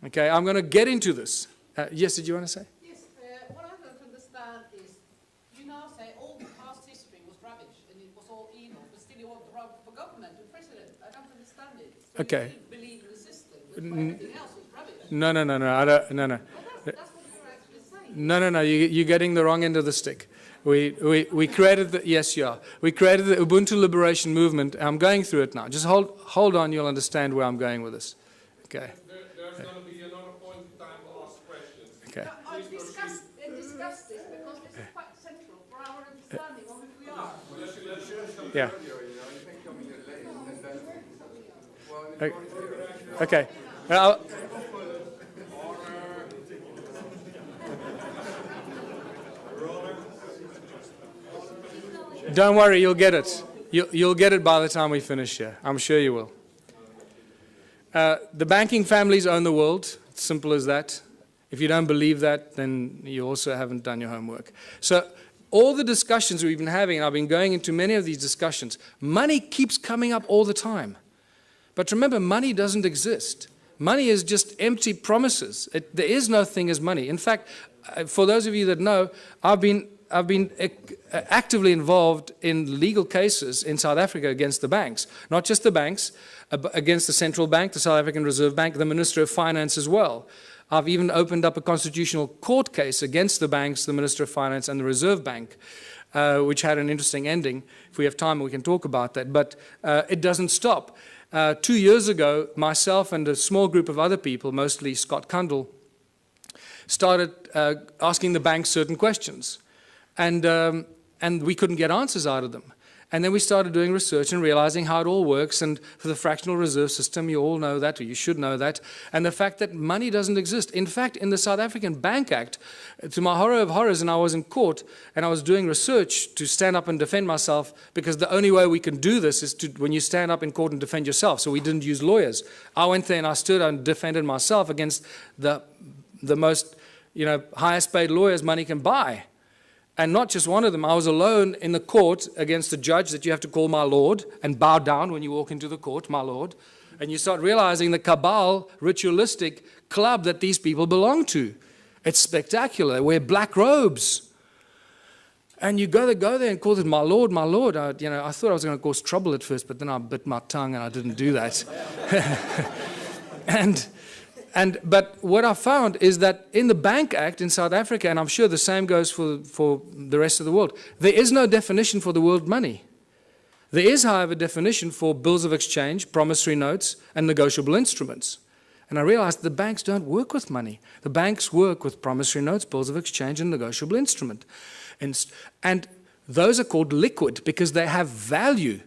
Okay, I'm going to get into this. Yes, did you want to say? What I don't understand is, you now say all the past history was rubbish and it was all evil, but still you want the rub for government and president. I don't understand it. So okay. You believe in the system, but everything else is rubbish. No. I don't, no. Well, that's what you're actually saying. No. You're getting the wrong end of the stick. We created the, yes, you are. We created the Ubuntu Liberation Movement. I'm going through it now. Just hold on, you'll understand where I'm going with this. Okay. There's going to be another point in time to ask questions. Okay. I discuss this because this is quite central for our understanding of who we are. Yeah. Okay. Don't worry, you'll get it. You'll get it by the time we finish here. I'm sure you will. The banking families own the world. It's simple as that. If you don't believe that, then you also haven't done your homework. So all the discussions we've been having, and I've been going into many of these discussions, money keeps coming up all the time. But remember, money doesn't exist. Money is just empty promises. There is no thing as money. In fact, for those of you that know, I've been actively involved in legal cases in South Africa against the banks. Not just the banks, against the central bank, the South African Reserve Bank, the Minister of Finance as well. I've even opened up a constitutional court case against the banks, the Minister of Finance, and the Reserve Bank, which had an interesting ending. If we have time, we can talk about that. But it doesn't stop. 2 years ago, myself and a small group of other people, mostly Scott Kundell, started asking the banks certain questions. And we couldn't get answers out of them. And then we started doing research and realizing how it all works. And for the fractional reserve system, you all know that, or you should know that. And the fact that money doesn't exist. In fact, in the South African Bank Act, to my horror of horrors, and I was in court, and I was doing research to stand up and defend myself, because the only way we can do this is when you stand up in court and defend yourself. So we didn't use lawyers. I went there and I stood and defended myself against the most, highest paid lawyers money can buy. And not just one of them. I was alone in the court against a judge that you have to call my lord and bow down when you walk into the court, my lord. And you start realizing the cabal, ritualistic club that these people belong to. It's spectacular. They wear black robes. And you go there and call it my lord, my lord. I thought I was going to cause trouble at first, but then I bit my tongue and I didn't do that. But what I found is that in the Bank Act in South Africa, and I'm sure the same goes for the rest of the world, there is no definition for the world money. There is, however, a definition for bills of exchange, promissory notes, and negotiable instruments. And I realized the banks don't work with money. The banks work with promissory notes, bills of exchange, and negotiable instrument. And those are called liquid because they have value.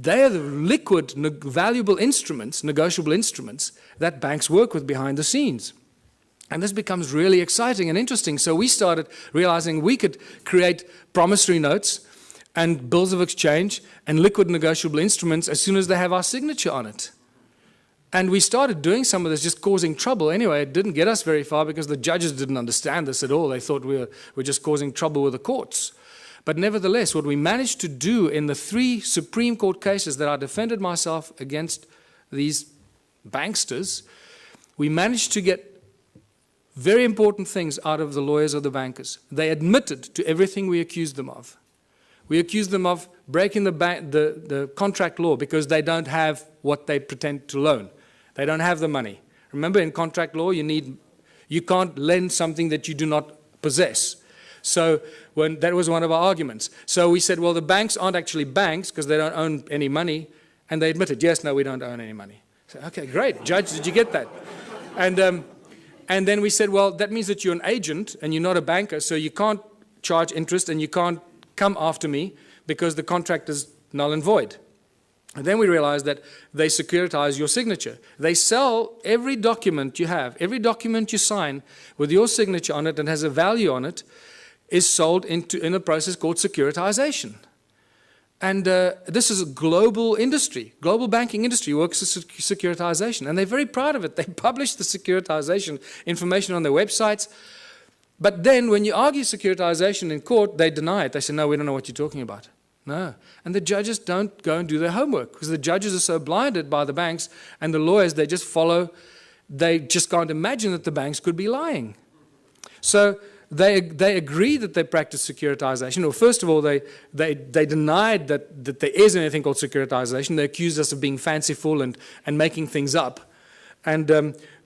They are the liquid, valuable instruments, negotiable instruments, that banks work with behind the scenes. And this becomes really exciting and interesting. So we started realizing we could create promissory notes and bills of exchange and liquid negotiable instruments as soon as they have our signature on it. And we started doing some of this, just causing trouble. Anyway, it didn't get us very far because the judges didn't understand this at all. They thought we were just causing trouble with the courts. But nevertheless, what we managed to do in the 3 Supreme Court cases that I defended myself against these banksters, we managed to get very important things out of the lawyers or the bankers. They admitted to everything we accused them of. We accuse them of breaking the contract law because they don't have what they pretend to loan. They don't have the money. Remember, in contract law, you can't lend something that you do not possess. So that was one of our arguments. So we said, well, the banks aren't actually banks because they don't own any money. And they admitted, yes, no, we don't own any money. So, okay, great. Judge, did you get that? And then we said, well, that means that you're an agent and you're not a banker, so you can't charge interest and you can't come after me because the contract is null and void. And then we realized that they securitize your signature. They sell every document you have, every document you sign with your signature on it and has a value on it is sold in a process called securitization. And this is a global industry. Global banking industry works with securitization. And they're very proud of it. They publish the securitization information on their websites. But then when you argue securitization in court, they deny it. They say, no, we don't know what you're talking about. No. And the judges don't go and do their homework because the judges are so blinded by the banks and the lawyers, they just follow. They just can't imagine that the banks could be lying. So they agree that they practice securitization. Well, first of all, they denied that there is anything called securitization. They accused us of being fanciful and making things up, and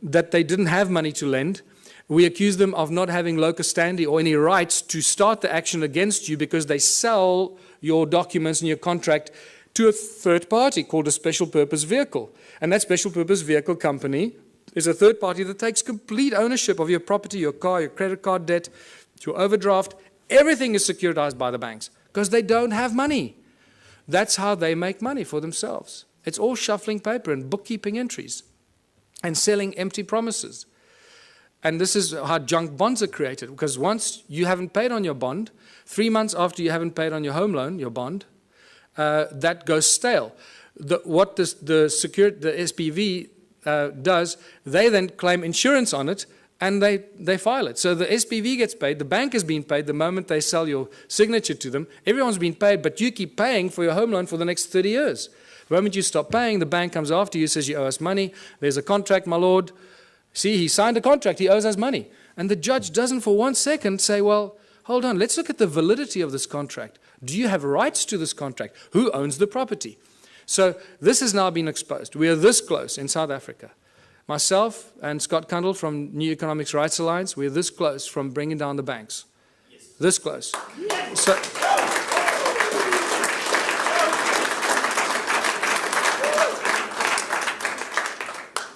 that they didn't have money to lend. We accused them of not having locus standi or any rights to start the action against you because they sell your documents and your contract to a third party called a special purpose vehicle. And that special purpose vehicle company is a third party that takes complete ownership of your property, your car, your credit card debt, your overdraft. Everything is securitized by the banks because they don't have money. That's how they make money for themselves. It's all shuffling paper and bookkeeping entries and selling empty promises. And this is how junk bonds are created, because once you haven't paid on your bond, 3 months after you haven't paid on your home loan, your bond, that goes stale. What the SPV does, they then claim insurance on it and they file it. So the SPV gets paid, the bank has been paid the moment they sell your signature to them. Everyone's been paid, but you keep paying for your home loan for the next 30 years. The moment you stop paying, the bank comes after you, says you owe us money. There's a contract, my lord. See, he signed a contract, he owes us money. And the judge doesn't for 1 second say, well, hold on, let's look at the validity of this contract. Do you have rights to this contract? Who owns the property? So this has now been exposed. We are this close in South Africa. Myself and Scott Kundle from New Economics Rights Alliance, we're this close from bringing down the banks. Yes. This close. Yes. So,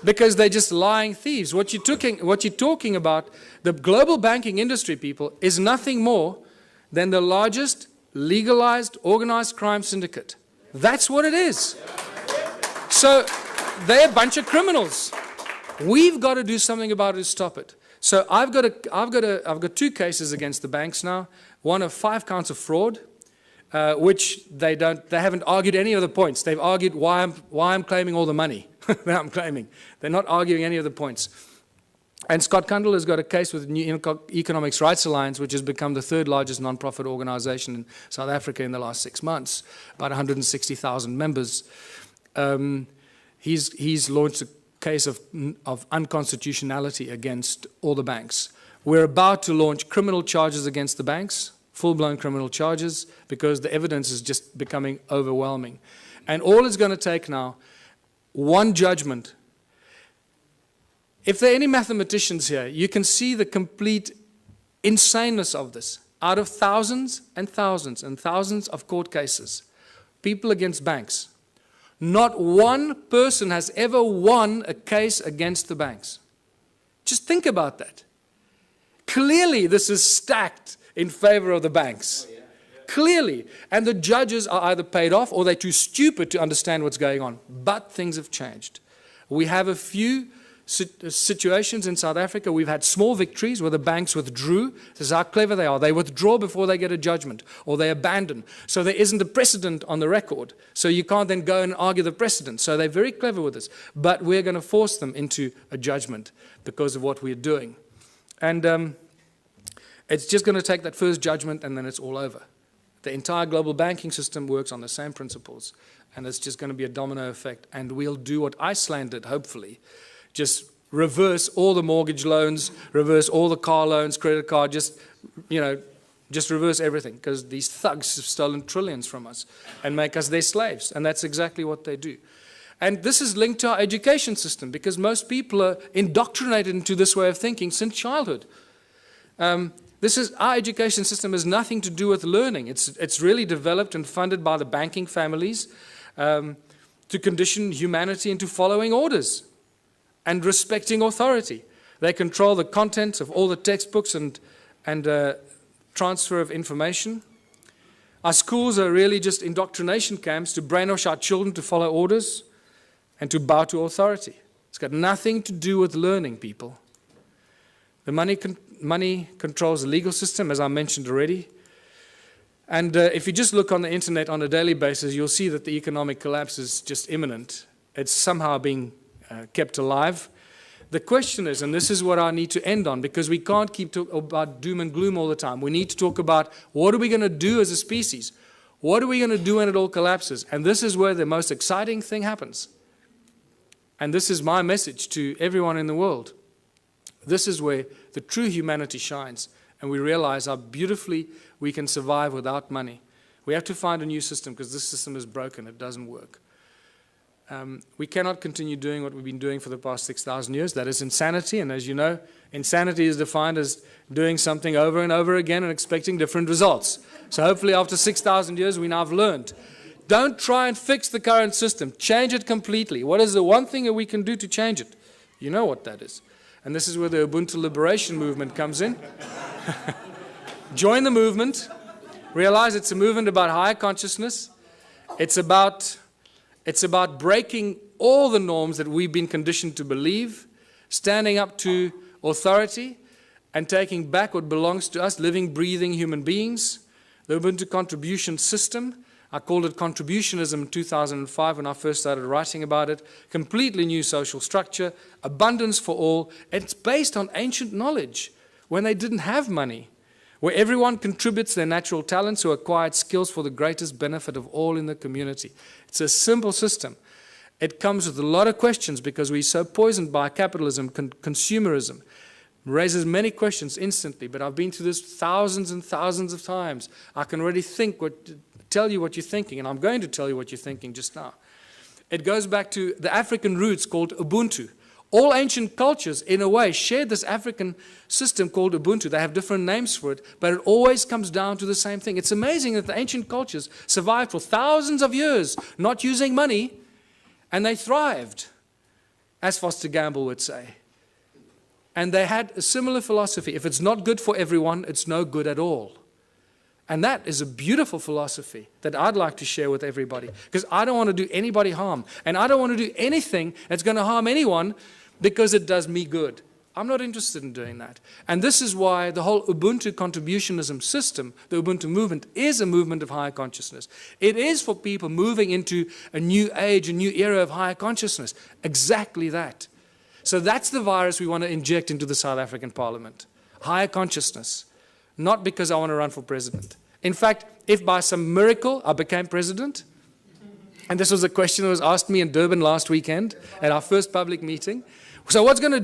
because they're just lying thieves. What you're talking about, the global banking industry, people, is nothing more than the largest legalized organized crime syndicate. That's what it is. So they're a bunch of criminals. We've got to do something about it to stop it. So I've got 2 cases against the banks now. One of 5 counts of fraud, which they haven't argued any of the points. They've argued why I'm claiming all the money that I'm claiming. They're not arguing any of the points. And Scott Kundle has got a case with the New Economics Rights Alliance, which has become the 3rd largest non-profit organization in South Africa in the last 6 months, about 160,000 members. He's launched a case of unconstitutionality against all the banks. We're about to launch criminal charges against the banks, full-blown criminal charges, because the evidence is just becoming overwhelming. And all it's going to take now, one judgment. If there are any mathematicians here, you can see the complete insaneness of this. Out of thousands and thousands and thousands of court cases, people against banks, not one person has ever won a case against the banks. Just think about that. Clearly, this is stacked in favor of the banks. Clearly. And the judges are either paid off or they're too stupid to understand what's going on. But things have changed. We have a few situations in South Africa. We've had small victories where the banks withdrew. This is how clever they are. They withdraw before they get a judgment, or they abandon. So there isn't a precedent on the record. So you can't then go and argue the precedent. So they're very clever with this. But we're going to force them into a judgment because of what we're doing. And it's just going to take that first judgment and then it's all over. The entire global banking system works on the same principles, and it's just going to be a domino effect. And we'll do what Iceland did, hopefully. Just reverse all the mortgage loans, reverse all the car loans, credit card, just, Just reverse everything, because these thugs have stolen trillions from us and make us their slaves. And that's exactly what they do. And this is linked to our education system, because most people are indoctrinated into this way of thinking since childhood. Our education system has nothing to do with learning. It's really developed and funded by the banking families to condition humanity into following orders and respecting authority. They control the contents of all the textbooks and transfer of information. Our schools are really just indoctrination camps to brainwash our children to follow orders and to bow to authority. It's got nothing to do with learning, people. The money controls the legal system, as I mentioned already. And if you just look on the internet on a daily basis, you'll see that the economic collapse is just imminent. It's somehow being kept alive. The question is, and this is what I need to end on, because we can't keep talking about doom and gloom all the time. We need to talk about what are we going to do as a species? What are we going to do when it all collapses? And this is where the most exciting thing happens. And this is my message to everyone in the world. This is where the true humanity shines, and we realize how beautifully we can survive without money. We have to find a new system, because this system is broken. It doesn't work. We cannot continue doing what we've been doing for the past 6,000 years. That is insanity, and as you know, insanity is defined as doing something over and over again and expecting different results. So hopefully after 6,000 years we now have learned. Don't try and fix the current system. Change it completely. What is the one thing that we can do to change it? You know what that is. And this is where the Ubuntu Liberation Movement comes in. Join the movement. Realize it's a movement about higher consciousness. It's about breaking all the norms that we've been conditioned to believe, standing up to authority, and taking back what belongs to us, living, breathing human beings. The Ubuntu contribution system, I called it contributionism in 2005 when I first started writing about it. Completely new social structure, abundance for all. It's based on ancient knowledge when they didn't have money, where everyone contributes their natural talents or acquired skills for the greatest benefit of all in the community. It's a simple system. It comes with a lot of questions because we're so poisoned by capitalism, consumerism. Raises many questions instantly, but I've been through this thousands and thousands of times. I can already tell you what you're thinking, and I'm going to tell you what you're thinking just now. It goes back to the African roots called Ubuntu. All ancient cultures, in a way, shared this African system called Ubuntu. They have different names for it, but it always comes down to the same thing. It's amazing that the ancient cultures survived for thousands of years, not using money, and they thrived, as Foster Gamble would say. And they had a similar philosophy. If it's not good for everyone, it's no good at all. And that is a beautiful philosophy that I'd like to share with everybody, because I don't want to do anybody harm. And I don't want to do anything that's going to harm anyone because it does me good. I'm not interested in doing that. And this is why the whole Ubuntu contributionism system, the Ubuntu movement, is a movement of higher consciousness. It is for people moving into a new age, a new era of higher consciousness. Exactly that. So that's the virus we want to inject into the South African Parliament. Higher consciousness. Not because I want to run for president. In fact, if by some miracle I became president, and this was a question that was asked me in Durban last weekend at our first public meeting. So what are you going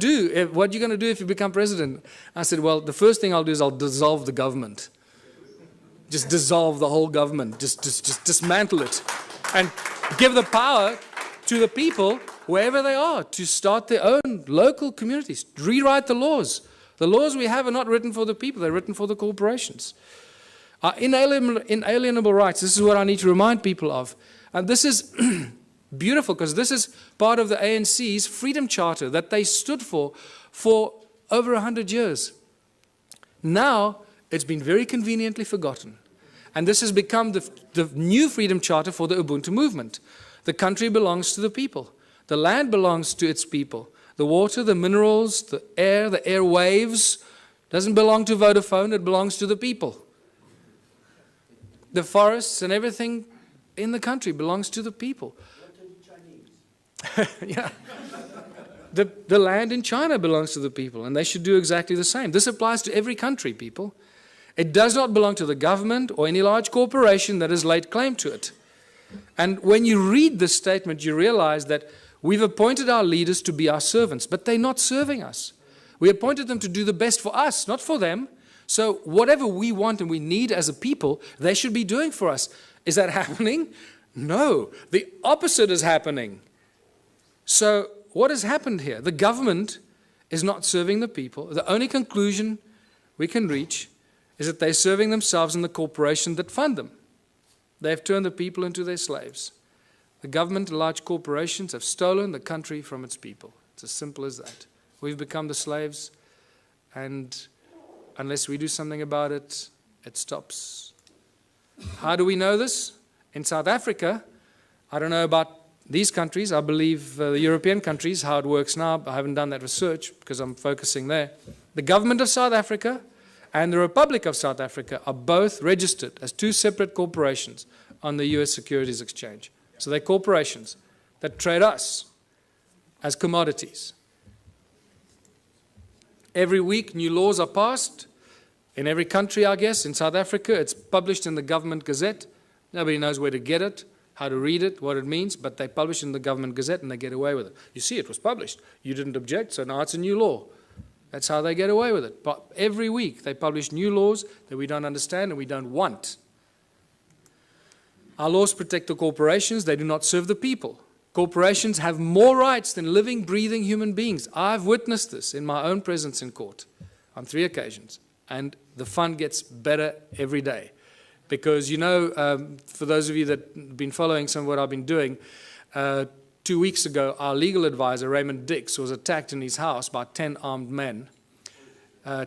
to do if you become president? I said, well, the first thing I'll do is I'll dissolve the government. Just dissolve the whole government. Just dismantle it. And give the power to the people, wherever they are, to start their own local communities. Rewrite the laws. The laws we have are not written for the people, they're written for the corporations. Our inalienable rights, this is what I need to remind people of. And this is beautiful, because this is part of the ANC's Freedom Charter that they stood for over 100 years. Now, it's been very conveniently forgotten. And this has become the new Freedom Charter for the Ubuntu movement. The country belongs to the people. The land belongs to its people. The water, the minerals, the airwaves, doesn't belong to Vodafone, it belongs to the people. The forests and everything in the country belongs to the people. Yeah. The land in China belongs to the people, and they should do exactly the same. This applies to every country, people. It does not belong to the government or any large corporation that has laid claim to it. And when you read this statement, you realize that we've appointed our leaders to be our servants, but they're not serving us. We appointed them to do the best for us, not for them. So whatever we want and we need as a people, they should be doing for us. Is that happening? No. The opposite is happening. So what has happened here? The government is not serving the people. The only conclusion we can reach is that they're serving themselves and the corporation that fund them. They have turned the people into their slaves. The government and large corporations have stolen the country from its people. It's as simple as that. We've become the slaves, and unless we do something about it, it stops. How do we know this? In South Africa, I don't know about these countries. I believe the European countries, how it works now. I haven't done that research because I'm focusing there. The government of South Africa and the Republic of South Africa are both registered as two separate corporations on the US Securities Exchange. So they're corporations that trade us as commodities. Every week, new laws are passed. In every country, I guess. In South Africa, it's published in the government gazette. Nobody knows where to get it, how to read it, what it means, but they publish it in the government gazette and they get away with it. You see, it was published. You didn't object, so now it's a new law. That's how they get away with it. But every week, they publish new laws that we don't understand and we don't want. Our laws protect the corporations. They do not serve the people. Corporations have more rights than living, breathing human beings. I've witnessed this in my own presence in court on 3 occasions. And the fun gets better every day. Because, you know, for those of you that have been following some of what I've been doing, 2 weeks ago, our legal advisor, Raymond Dix, was attacked in his house by 10 armed men,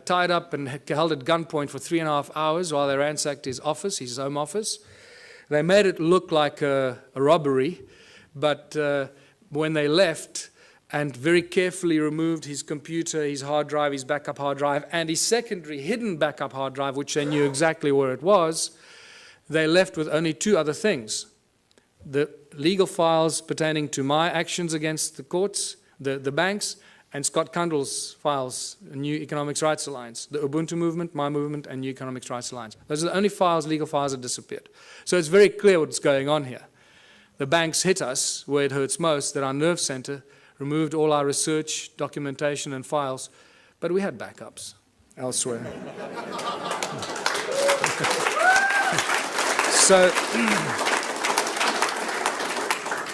tied up and held at gunpoint for 3.5 hours while they ransacked his office, his home office. They made it look like a robbery, but when they left and very carefully removed his computer, his hard drive, his backup hard drive, and his secondary hidden backup hard drive, which they knew exactly where it was, they left with only 2 other things. The legal files pertaining to my actions against the courts, the banks, and Scott Kundle's files, the New Economics Rights Alliance, the Ubuntu movement, my movement, and New Economics Rights Alliance. Those are the only files, legal files that disappeared. So it's very clear what's going on here. The banks hit us where it hurts most, that our nerve center removed all our research, documentation, and files, but we had backups elsewhere.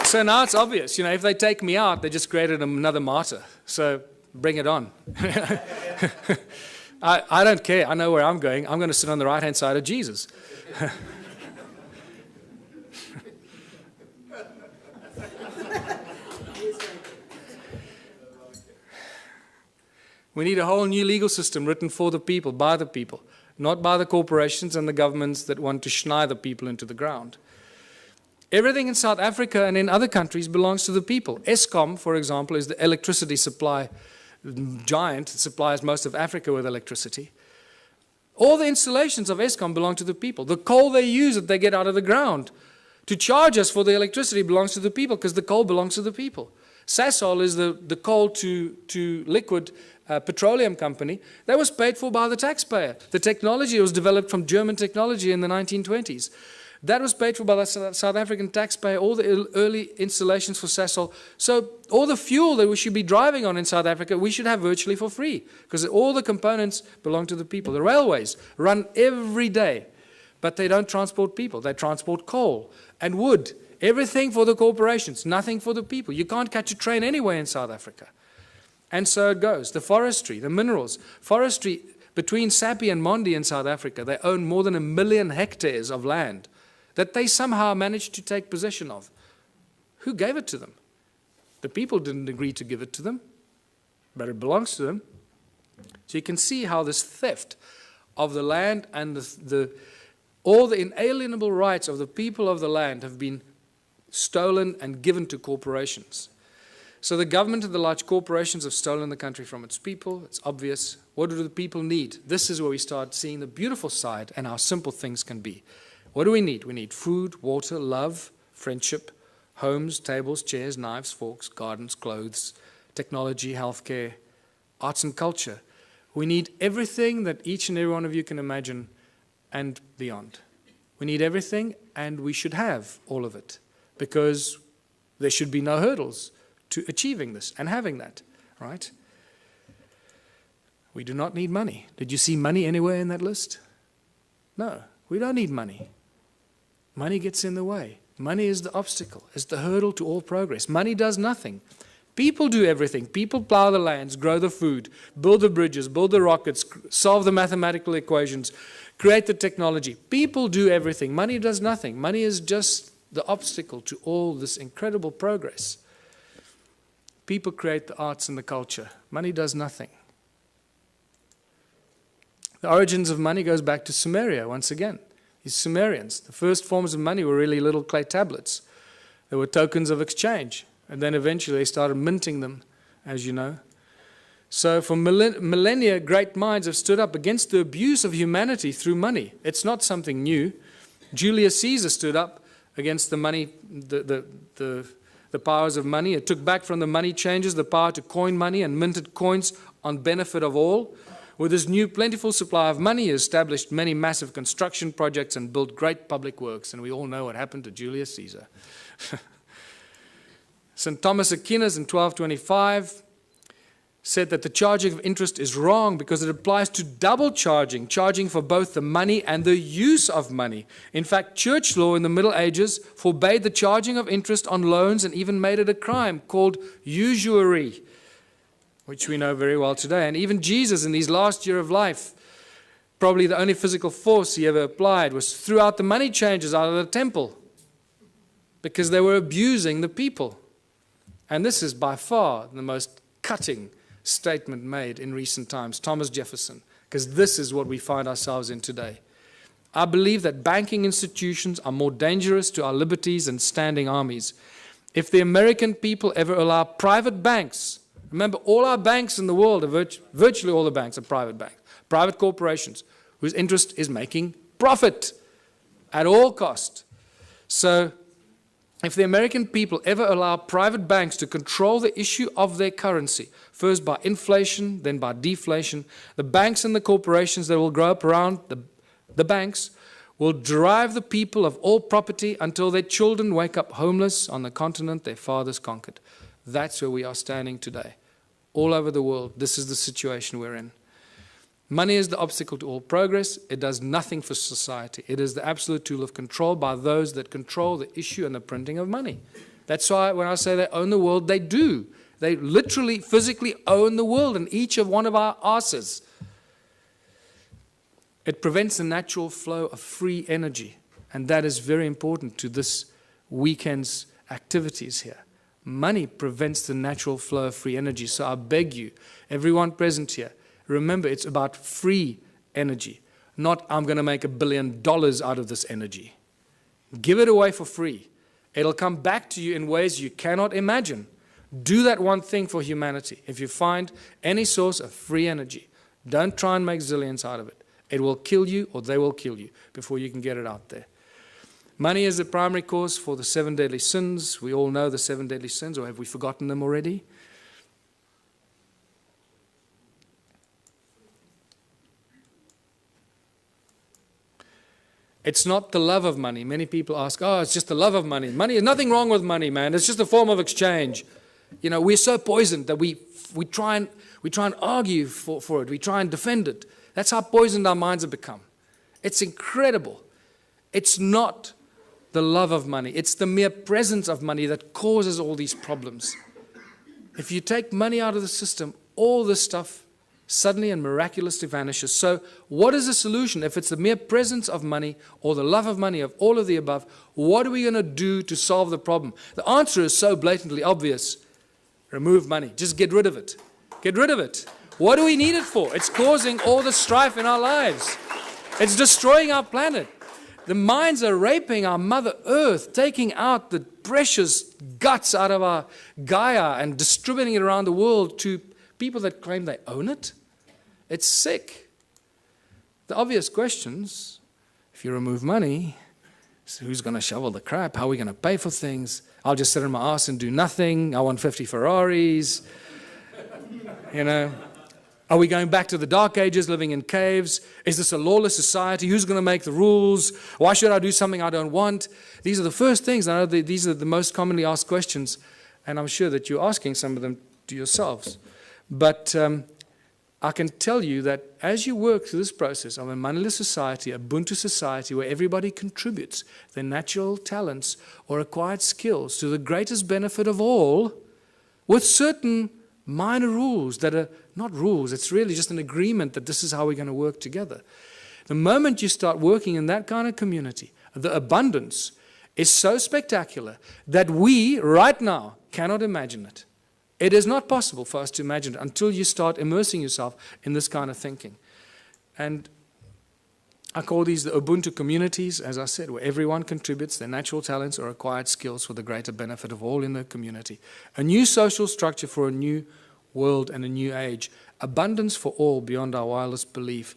So now it's obvious, you know, if they take me out, they just created another martyr. So bring it on. I don't care. I know where I'm going. I'm going to sit on the right-hand side of Jesus. We need a whole new legal system written for the people, by the people, not by the corporations and the governments that want to schneid the people into the ground. Everything in South Africa and in other countries belongs to the people. Eskom, for example, is the electricity supply giant that supplies most of Africa with electricity. All the installations of Eskom belong to the people. The coal they use that they get out of the ground to charge us for the electricity belongs to the people because the coal belongs to the people. Sasol is the coal to liquid petroleum company that was paid for by the taxpayer. The technology was developed from German technology in the 1920s. That was paid for by the South African taxpayer, all the early installations for Sasol. So all the fuel that we should be driving on in South Africa, we should have virtually for free because all the components belong to the people. The railways run every day, but they don't transport people. They transport coal and wood. Everything for the corporations, nothing for the people. You can't catch a train anywhere in South Africa. And so it goes. The forestry, the minerals. Forestry, between Sappi and Mondi in South Africa, they own more than 1 million hectares of land that they somehow managed to take possession of. Who gave it to them? The people didn't agree to give it to them, but it belongs to them. So you can see how this theft of the land and all the inalienable rights of the people of the land have been stolen and given to corporations. So the government and the large corporations have stolen the country from its people. It's obvious. What do the people need? This is where we start seeing the beautiful side and how simple things can be. What do we need? We need food, water, love, friendship, homes, tables, chairs, knives, forks, gardens, clothes, technology, healthcare, arts and culture. We need everything that each and every one of you can imagine and beyond. We need everything, and we should have all of it because there should be no hurdles to achieving this and having that, right? We do not need money. Did you see money anywhere in that list? No, we don't need money. Money gets in the way. Money is the obstacle, is the hurdle to all progress. Money does nothing. People do everything. People plow the lands, grow the food, build the bridges, build the rockets, solve the mathematical equations, create the technology. People do everything. Money does nothing. Money is just the obstacle to all this incredible progress. People create the arts and the culture. Money does nothing. The origins of money goes back to Sumeria once again. These Sumerians, the first forms of money were really little clay tablets. They were tokens of exchange. And then eventually they started minting them, as you know. So for millennia, great minds have stood up against the abuse of humanity through money. It's not something new. Julius Caesar stood up against the money, the powers of money. It took back from the money changers the power to coin money and minted coins on benefit of all. With this new plentiful supply of money, he established many massive construction projects and built great public works. And we all know what happened to Julius Caesar. St. Thomas Aquinas in 1225 said that the charging of interest is wrong because it applies to double charging, charging for both the money and the use of money. In fact, church law in the Middle Ages forbade the charging of interest on loans and even made it a crime called usury, which we know very well today. And even Jesus, in his last year of life, probably the only physical force he ever applied was threw out the money changers out of the temple because they were abusing the people. And this is by far the most cutting statement made in recent times, Thomas Jefferson, because this is what we find ourselves in today. I believe that banking institutions are more dangerous to our liberties than standing armies. If the American people ever allow private banks, remember all our banks in the world, virtually all the banks are private banks, private corporations, whose interest is making profit at all cost. So if the American people ever allow private banks to control the issue of their currency, first by inflation, then by deflation, the banks and the corporations that will grow up around the banks will drive the people of all property until their children wake up homeless on the continent their fathers conquered. That's where we are standing today. All over the world, this is the situation we're in. Money is the obstacle to all progress. It does nothing for society. It is the absolute tool of control by those that control the issue and the printing of money. That's why when I say they own the world, they do. They literally, physically own the world and each of one of our asses. It prevents the natural flow of free energy. And that is very important to this weekend's activities here. Money prevents the natural flow of free energy. So I beg you, everyone present here, remember, it's about free energy, not I'm going to make $1 billion out of this energy. Give it away for free. It'll come back to you in ways you cannot imagine. Do that one thing for humanity. If you find any source of free energy, don't try and make zillions out of it. It will kill you or they will kill you before you can get it out there. Money is the primary cause for the 7 deadly sins. We all know the 7 deadly sins, or have we forgotten them already? It's not the love of money. Many people ask, oh, it's just the love of money. Money, there's nothing wrong with money, man. It's just a form of exchange. You know, we're so poisoned that we try and argue for it. We try and defend it. That's how poisoned our minds have become. It's incredible. It's not the love of money. It's the mere presence of money that causes all these problems. If you take money out of the system, all this stuff suddenly and miraculously vanishes. So what is the solution? If it's the mere presence of money or the love of money, of all of the above, what are we going to do to solve the problem? The answer is so blatantly obvious. Remove money. Just get rid of it. Get rid of it. What do we need it for? It's causing all the strife in our lives. It's destroying our planet. The mines are raping our Mother Earth, taking out the precious guts out of our Gaia and distributing it around the world to people that claim they own it. It's sick. The obvious questions, if you remove money, so who's going to shovel the crap? How are we going to pay for things? I'll just sit on my ass and do nothing. I want 50 Ferraris. You know, are we going back to the dark ages, living in caves? Is this a lawless society? Who's going to make the rules? Why should I do something I don't want? These are the first things. I know these are the most commonly asked questions, and I'm sure that you're asking some of them to yourselves. But I can tell you that as you work through this process of a moneyless society, a Ubuntu society, where everybody contributes their natural talents or acquired skills to the greatest benefit of all, with certain minor rules that are not rules, it's really just an agreement that this is how we're going to work together. The moment you start working in that kind of community, the abundance is so spectacular that we, right now, cannot imagine it. It is not possible for us to imagine it until you start immersing yourself in this kind of thinking. And I call these the Ubuntu communities, as I said, where everyone contributes their natural talents or acquired skills for the greater benefit of all in the community. A new social structure for a new world and a new age. Abundance for all beyond our wildest belief.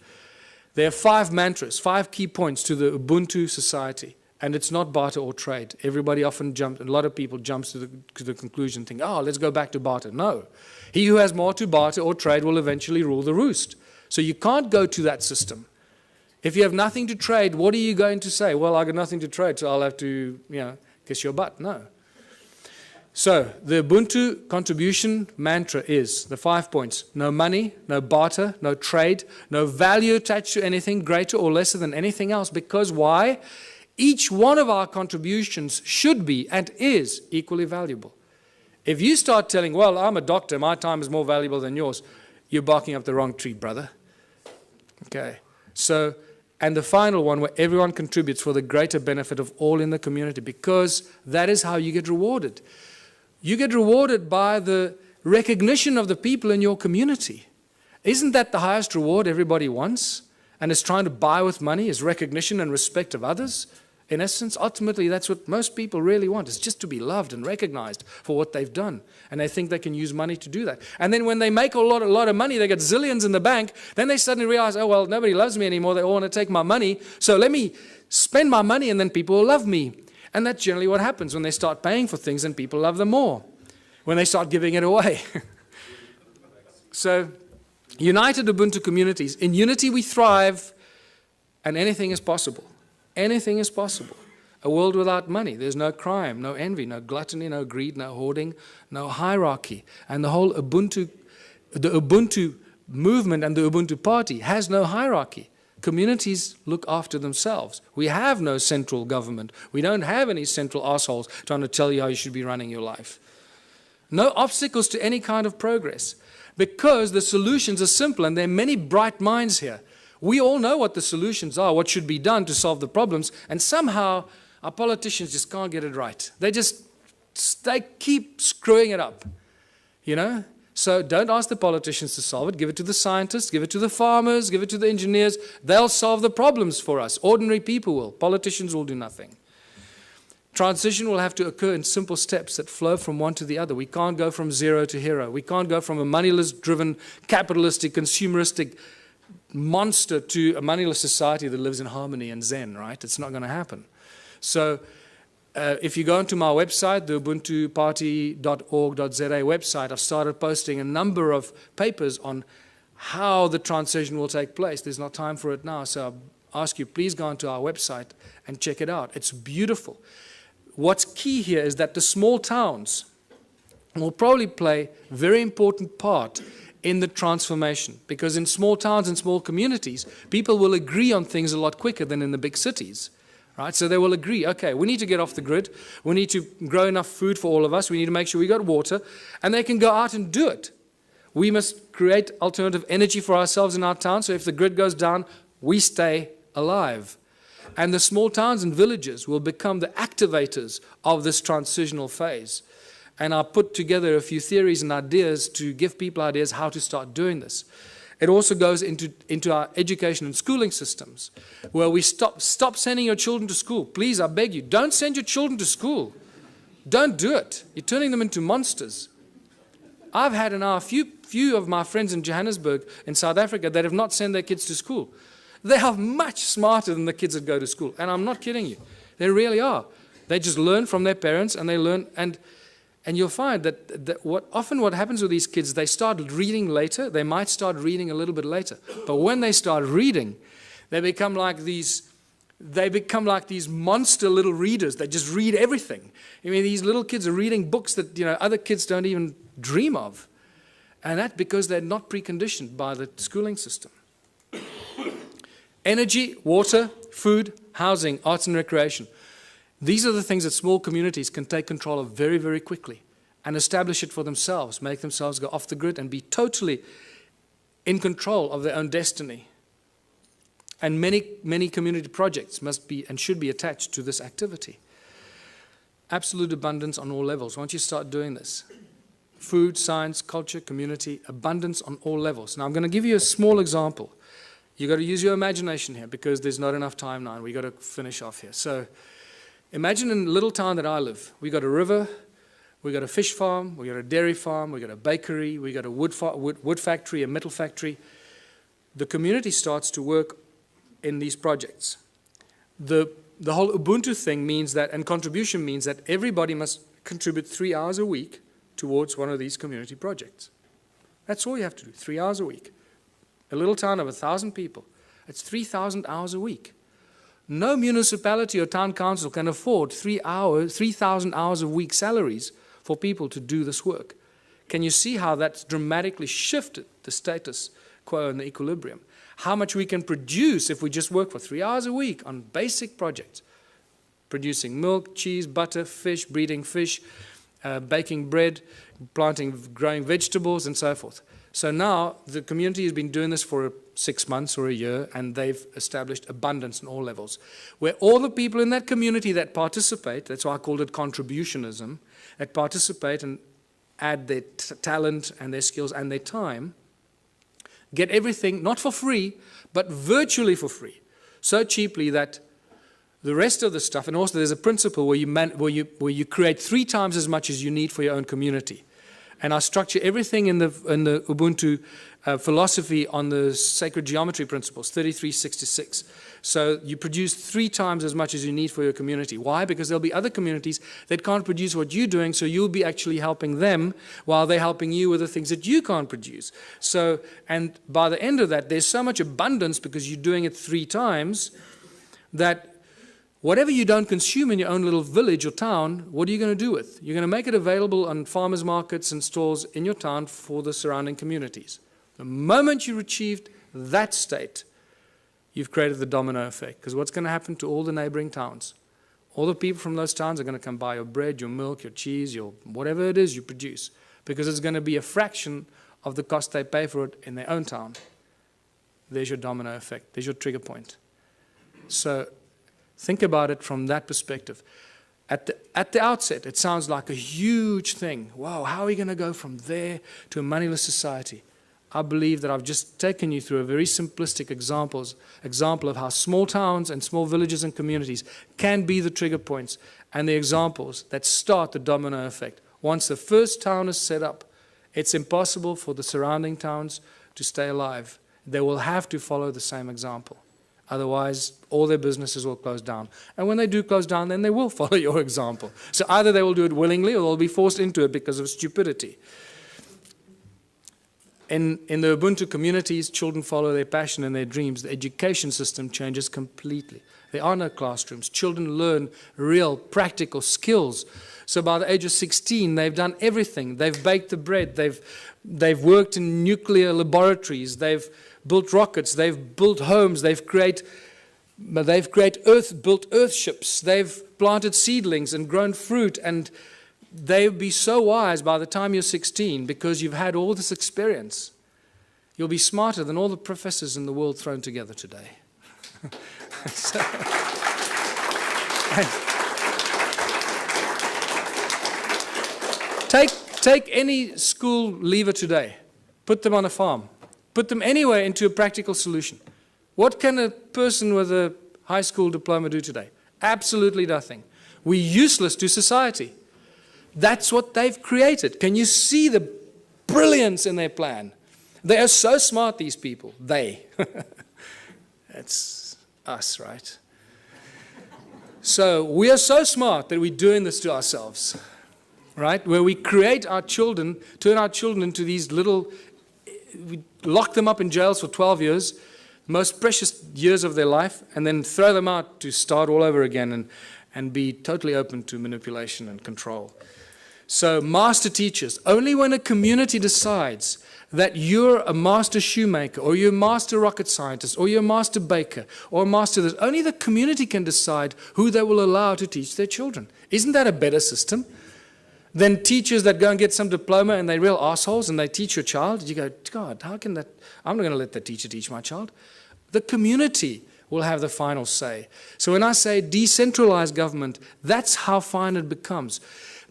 There are 5 mantras, 5 key points to the Ubuntu society. And it's not barter or trade. Everybody often jumps, a lot of people jump to the conclusion, think, oh, let's go back to barter. No. He who has more to barter or trade will eventually rule the roost. So you can't go to that system. If you have nothing to trade, what are you going to say? Well, I got nothing to trade, so I'll have to, kiss your butt. No. So the Ubuntu contribution mantra is the 5 points. No money, no barter, no trade, no value attached to anything greater or lesser than anything else. Because why? Each one of our contributions should be and is equally valuable. If you start telling, well, I'm a doctor, my time is more valuable than yours, you're barking up the wrong tree, brother. Okay. So, and the final one, where everyone contributes for the greater benefit of all in the community, because that is how you get rewarded. You get rewarded by the recognition of the people in your community. Isn't that the highest reward everybody wants and is trying to buy with money, is recognition and respect of others? In essence, ultimately, that's what most people really want, is just to be loved and recognized for what they've done. And they think they can use money to do that. And then when they make a lot of money, they get zillions in the bank, then they suddenly realize, oh, well, nobody loves me anymore. They all want to take my money. So let me spend my money and then people will love me. And that's generally what happens when they start paying for things and people love them more, when they start giving it away. So, united Ubuntu communities. In unity we thrive, and anything is possible. Anything is possible. A world without money. There's no crime, no envy, no gluttony, no greed, no hoarding, no hierarchy. And the whole Ubuntu, the Ubuntu movement and the Ubuntu party has no hierarchy. Communities look after themselves. We have no central government. We don't have any central assholes trying to tell you how you should be running your life. No obstacles to any kind of progress, because the solutions are simple, and there are many bright minds here. We all know what the solutions are, what should be done to solve the problems, and somehow our politicians just can't get it right. They keep screwing it up, So don't ask the politicians to solve it. Give it to the scientists, give it to the farmers, give it to the engineers. They'll solve the problems for us. Ordinary people will. Politicians will do nothing. Transition will have to occur in simple steps that flow from one to the other. We can't go from zero to hero. We can't go from a moneyless-driven, capitalistic, consumeristic monster to a moneyless society that lives in harmony and zen, right? It's not going to happen. So if you go onto my website, the ubuntuparty.org.za website, I've started posting a number of papers on how the transition will take place. There's not time for it now, so I ask you, please go onto our website and check it out. It's beautiful. What's key here is that the small towns will probably play a very important part in the transformation, because in small towns and small communities, people will agree on things a lot quicker than in the big cities. Right? So they will agree, okay, we need to get off the grid, we need to grow enough food for all of us, we need to make sure we got water, and they can go out and do it. We must create alternative energy for ourselves in our town, so if the grid goes down, we stay alive. And the small towns and villages will become the activators of this transitional phase. And I put together a few theories and ideas to give people ideas how to start doing this. It also goes into our education and schooling systems, where we stop sending your children to school. Please, I beg you, don't send your children to school. Don't do it. You're turning them into monsters. I've had a few of my friends in Johannesburg, in South Africa, that have not sent their kids to school. They are much smarter than the kids that go to school. And I'm not kidding you. They really are. They just learn from their parents, and they learn, and you'll find that what happens with these kids, they start reading later. They might start reading a little bit later. But when they start reading, they become like these monster little readers. They just read everything. I mean, these little kids are reading books that other kids don't even dream of. And that's because they're not preconditioned by the schooling system. Energy, water, food, housing, arts and recreation. These are the things that small communities can take control of very, very quickly and establish it for themselves, make themselves go off the grid and be totally in control of their own destiny. And many community projects must be and should be attached to this activity. Absolute abundance on all levels. Once you start doing this, food, science, culture, community, abundance on all levels. Now I'm going to give you a small example. You've got to use your imagination here because there's not enough time now and we've got to finish off here. So imagine in a little town that I live, we've got a river, we've got a fish farm, we've got a dairy farm, we've got a bakery, we've got a wood factory, a metal factory. The community starts to work in these projects. The whole Ubuntu thing means that, and contribution means that everybody must contribute 3 hours a week towards one of these community projects. That's all you have to do, 3 hours a week. A little town of 1,000 people, it's 3,000 hours a week. No municipality or town council can afford 3,000 hours a week salaries for people to do this work. Can you see how that's dramatically shifted the status quo and the equilibrium? How much we can produce if we just work for 3 hours a week on basic projects. Producing milk, cheese, butter, fish, breeding fish, baking bread, growing vegetables, and so forth. So now the community has been doing this for 6 months or a year, and they've established abundance on all levels, where all the people in that community that participate, that's why I called it contributionism, that participate and add their talent and their skills and their time, get everything, not for free, but virtually for free, so cheaply that the rest of the stuff, and also there's a principle where you create 3 times as much as you need for your own community. And I structure everything in the Ubuntu philosophy on the sacred geometry principles, 3366. So you produce 3 times as much as you need for your community. Why? Because there'll be other communities that can't produce what you're doing, so you'll be actually helping them while they're helping you with the things that you can't produce. So, and by the end of that, there's so much abundance because you're doing it 3 times that whatever you don't consume in your own little village or town, what are you going to do with? You're going to make it available on farmers markets and stores in your town for the surrounding communities. The moment you achieved that state, you've created the domino effect. Because what's going to happen to all the neighboring towns? All the people from those towns are going to come buy your bread, your milk, your cheese, your whatever it is you produce. Because it's going to be a fraction of the cost they pay for it in their own town. There's your domino effect. There's your trigger point. So think about it from that perspective. At the outset, it sounds like a huge thing. Wow, how are we going to go from there to a moneyless society? I believe that I've just taken you through a very simplistic example of how small towns and small villages and communities can be the trigger points and the examples that start the domino effect. Once the first town is set up, it's impossible for the surrounding towns to stay alive. They will have to follow the same example. Otherwise, all their businesses will close down. And when they do close down, then they will follow your example. So either they will do it willingly or they'll be forced into it because of stupidity. In the Ubuntu communities, children follow their passion and their dreams. The education system changes completely. There are no classrooms. Children learn real, practical skills. So by the age of 16, they've done everything. They've baked the bread. They've worked in nuclear laboratories. They've built rockets. They've built homes. They've built earth ships. They've planted seedlings and grown fruit. And they'll be so wise by the time you're 16 because you've had all this experience. You'll be smarter than all the professors in the world thrown together today. So, take any school leaver today, put them on a farm, put them anywhere into a practical solution. What can a person with a high school diploma do today? Absolutely nothing. We're useless to society. That's what they've created. Can you see the brilliance in their plan? They are so smart, these people. They. That's us, right? So we are so smart that we're doing this to ourselves, right? Where we create our children, turn our children into these little, we lock them up in jails for 12 years, most precious years of their life, and then throw them out to start all over again and be totally open to manipulation and control. So master teachers, only when a community decides that you're a master shoemaker, or you're a master rocket scientist, or you're a master baker, or a master this, only the community can decide who they will allow to teach their children. Isn't that a better system than teachers that go and get some diploma and they're real assholes and they teach your child? You go, God, how can that? I'm not going to let that teacher teach my child. The community will have the final say. So when I say decentralized government, that's how fine it becomes.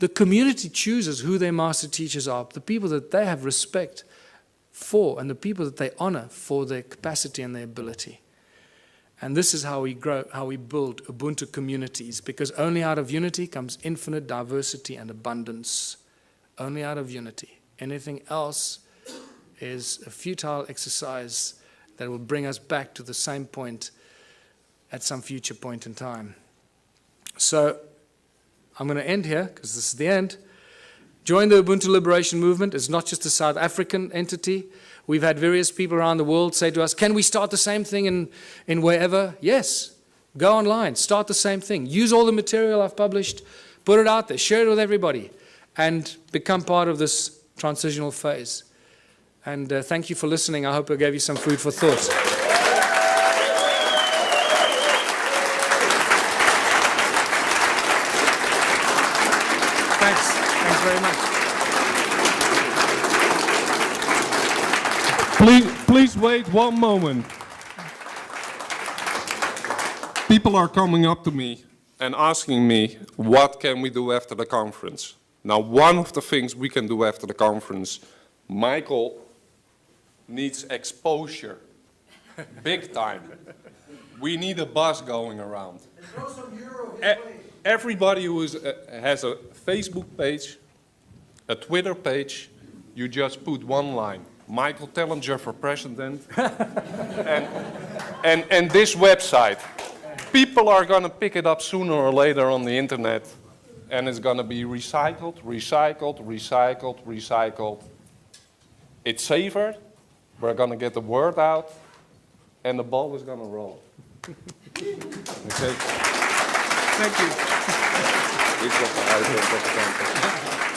The community chooses who their master teachers are, the people that they have respect for, and the people that they honor for their capacity and their ability. And this is how we grow, how we build Ubuntu communities, because only out of unity comes infinite diversity and abundance. Only out of unity. Anything else is a futile exercise that will bring us back to the same point at some future point in time. So I'm going to end here, because this is the end. Join the Ubuntu Liberation Movement. It's not just a South African entity. We've had various people around the world say to us, can we start the same thing in wherever? Yes. Go online. Start the same thing. Use all the material I've published. Put it out there. Share it with everybody. And become part of this transitional phase. And thank you for listening. I hope I gave you some food for thought. Thanks very much. Please wait one moment. People are coming up to me and asking me, what can we do after the conference? Now, one of the things we can do after the conference, Michael needs exposure, big time. We need a bus going around. And throw some euro his way. Everybody who has a Facebook page, a Twitter page, you just put one line, Michael Tellinger for president, and this website. People are going to pick it up sooner or later on the internet, and it's going to be recycled, recycled, recycled, recycled. It's safer, we're going to get the word out, and the ball is going to roll. Okay. Thank you. Dit was de uitleg van de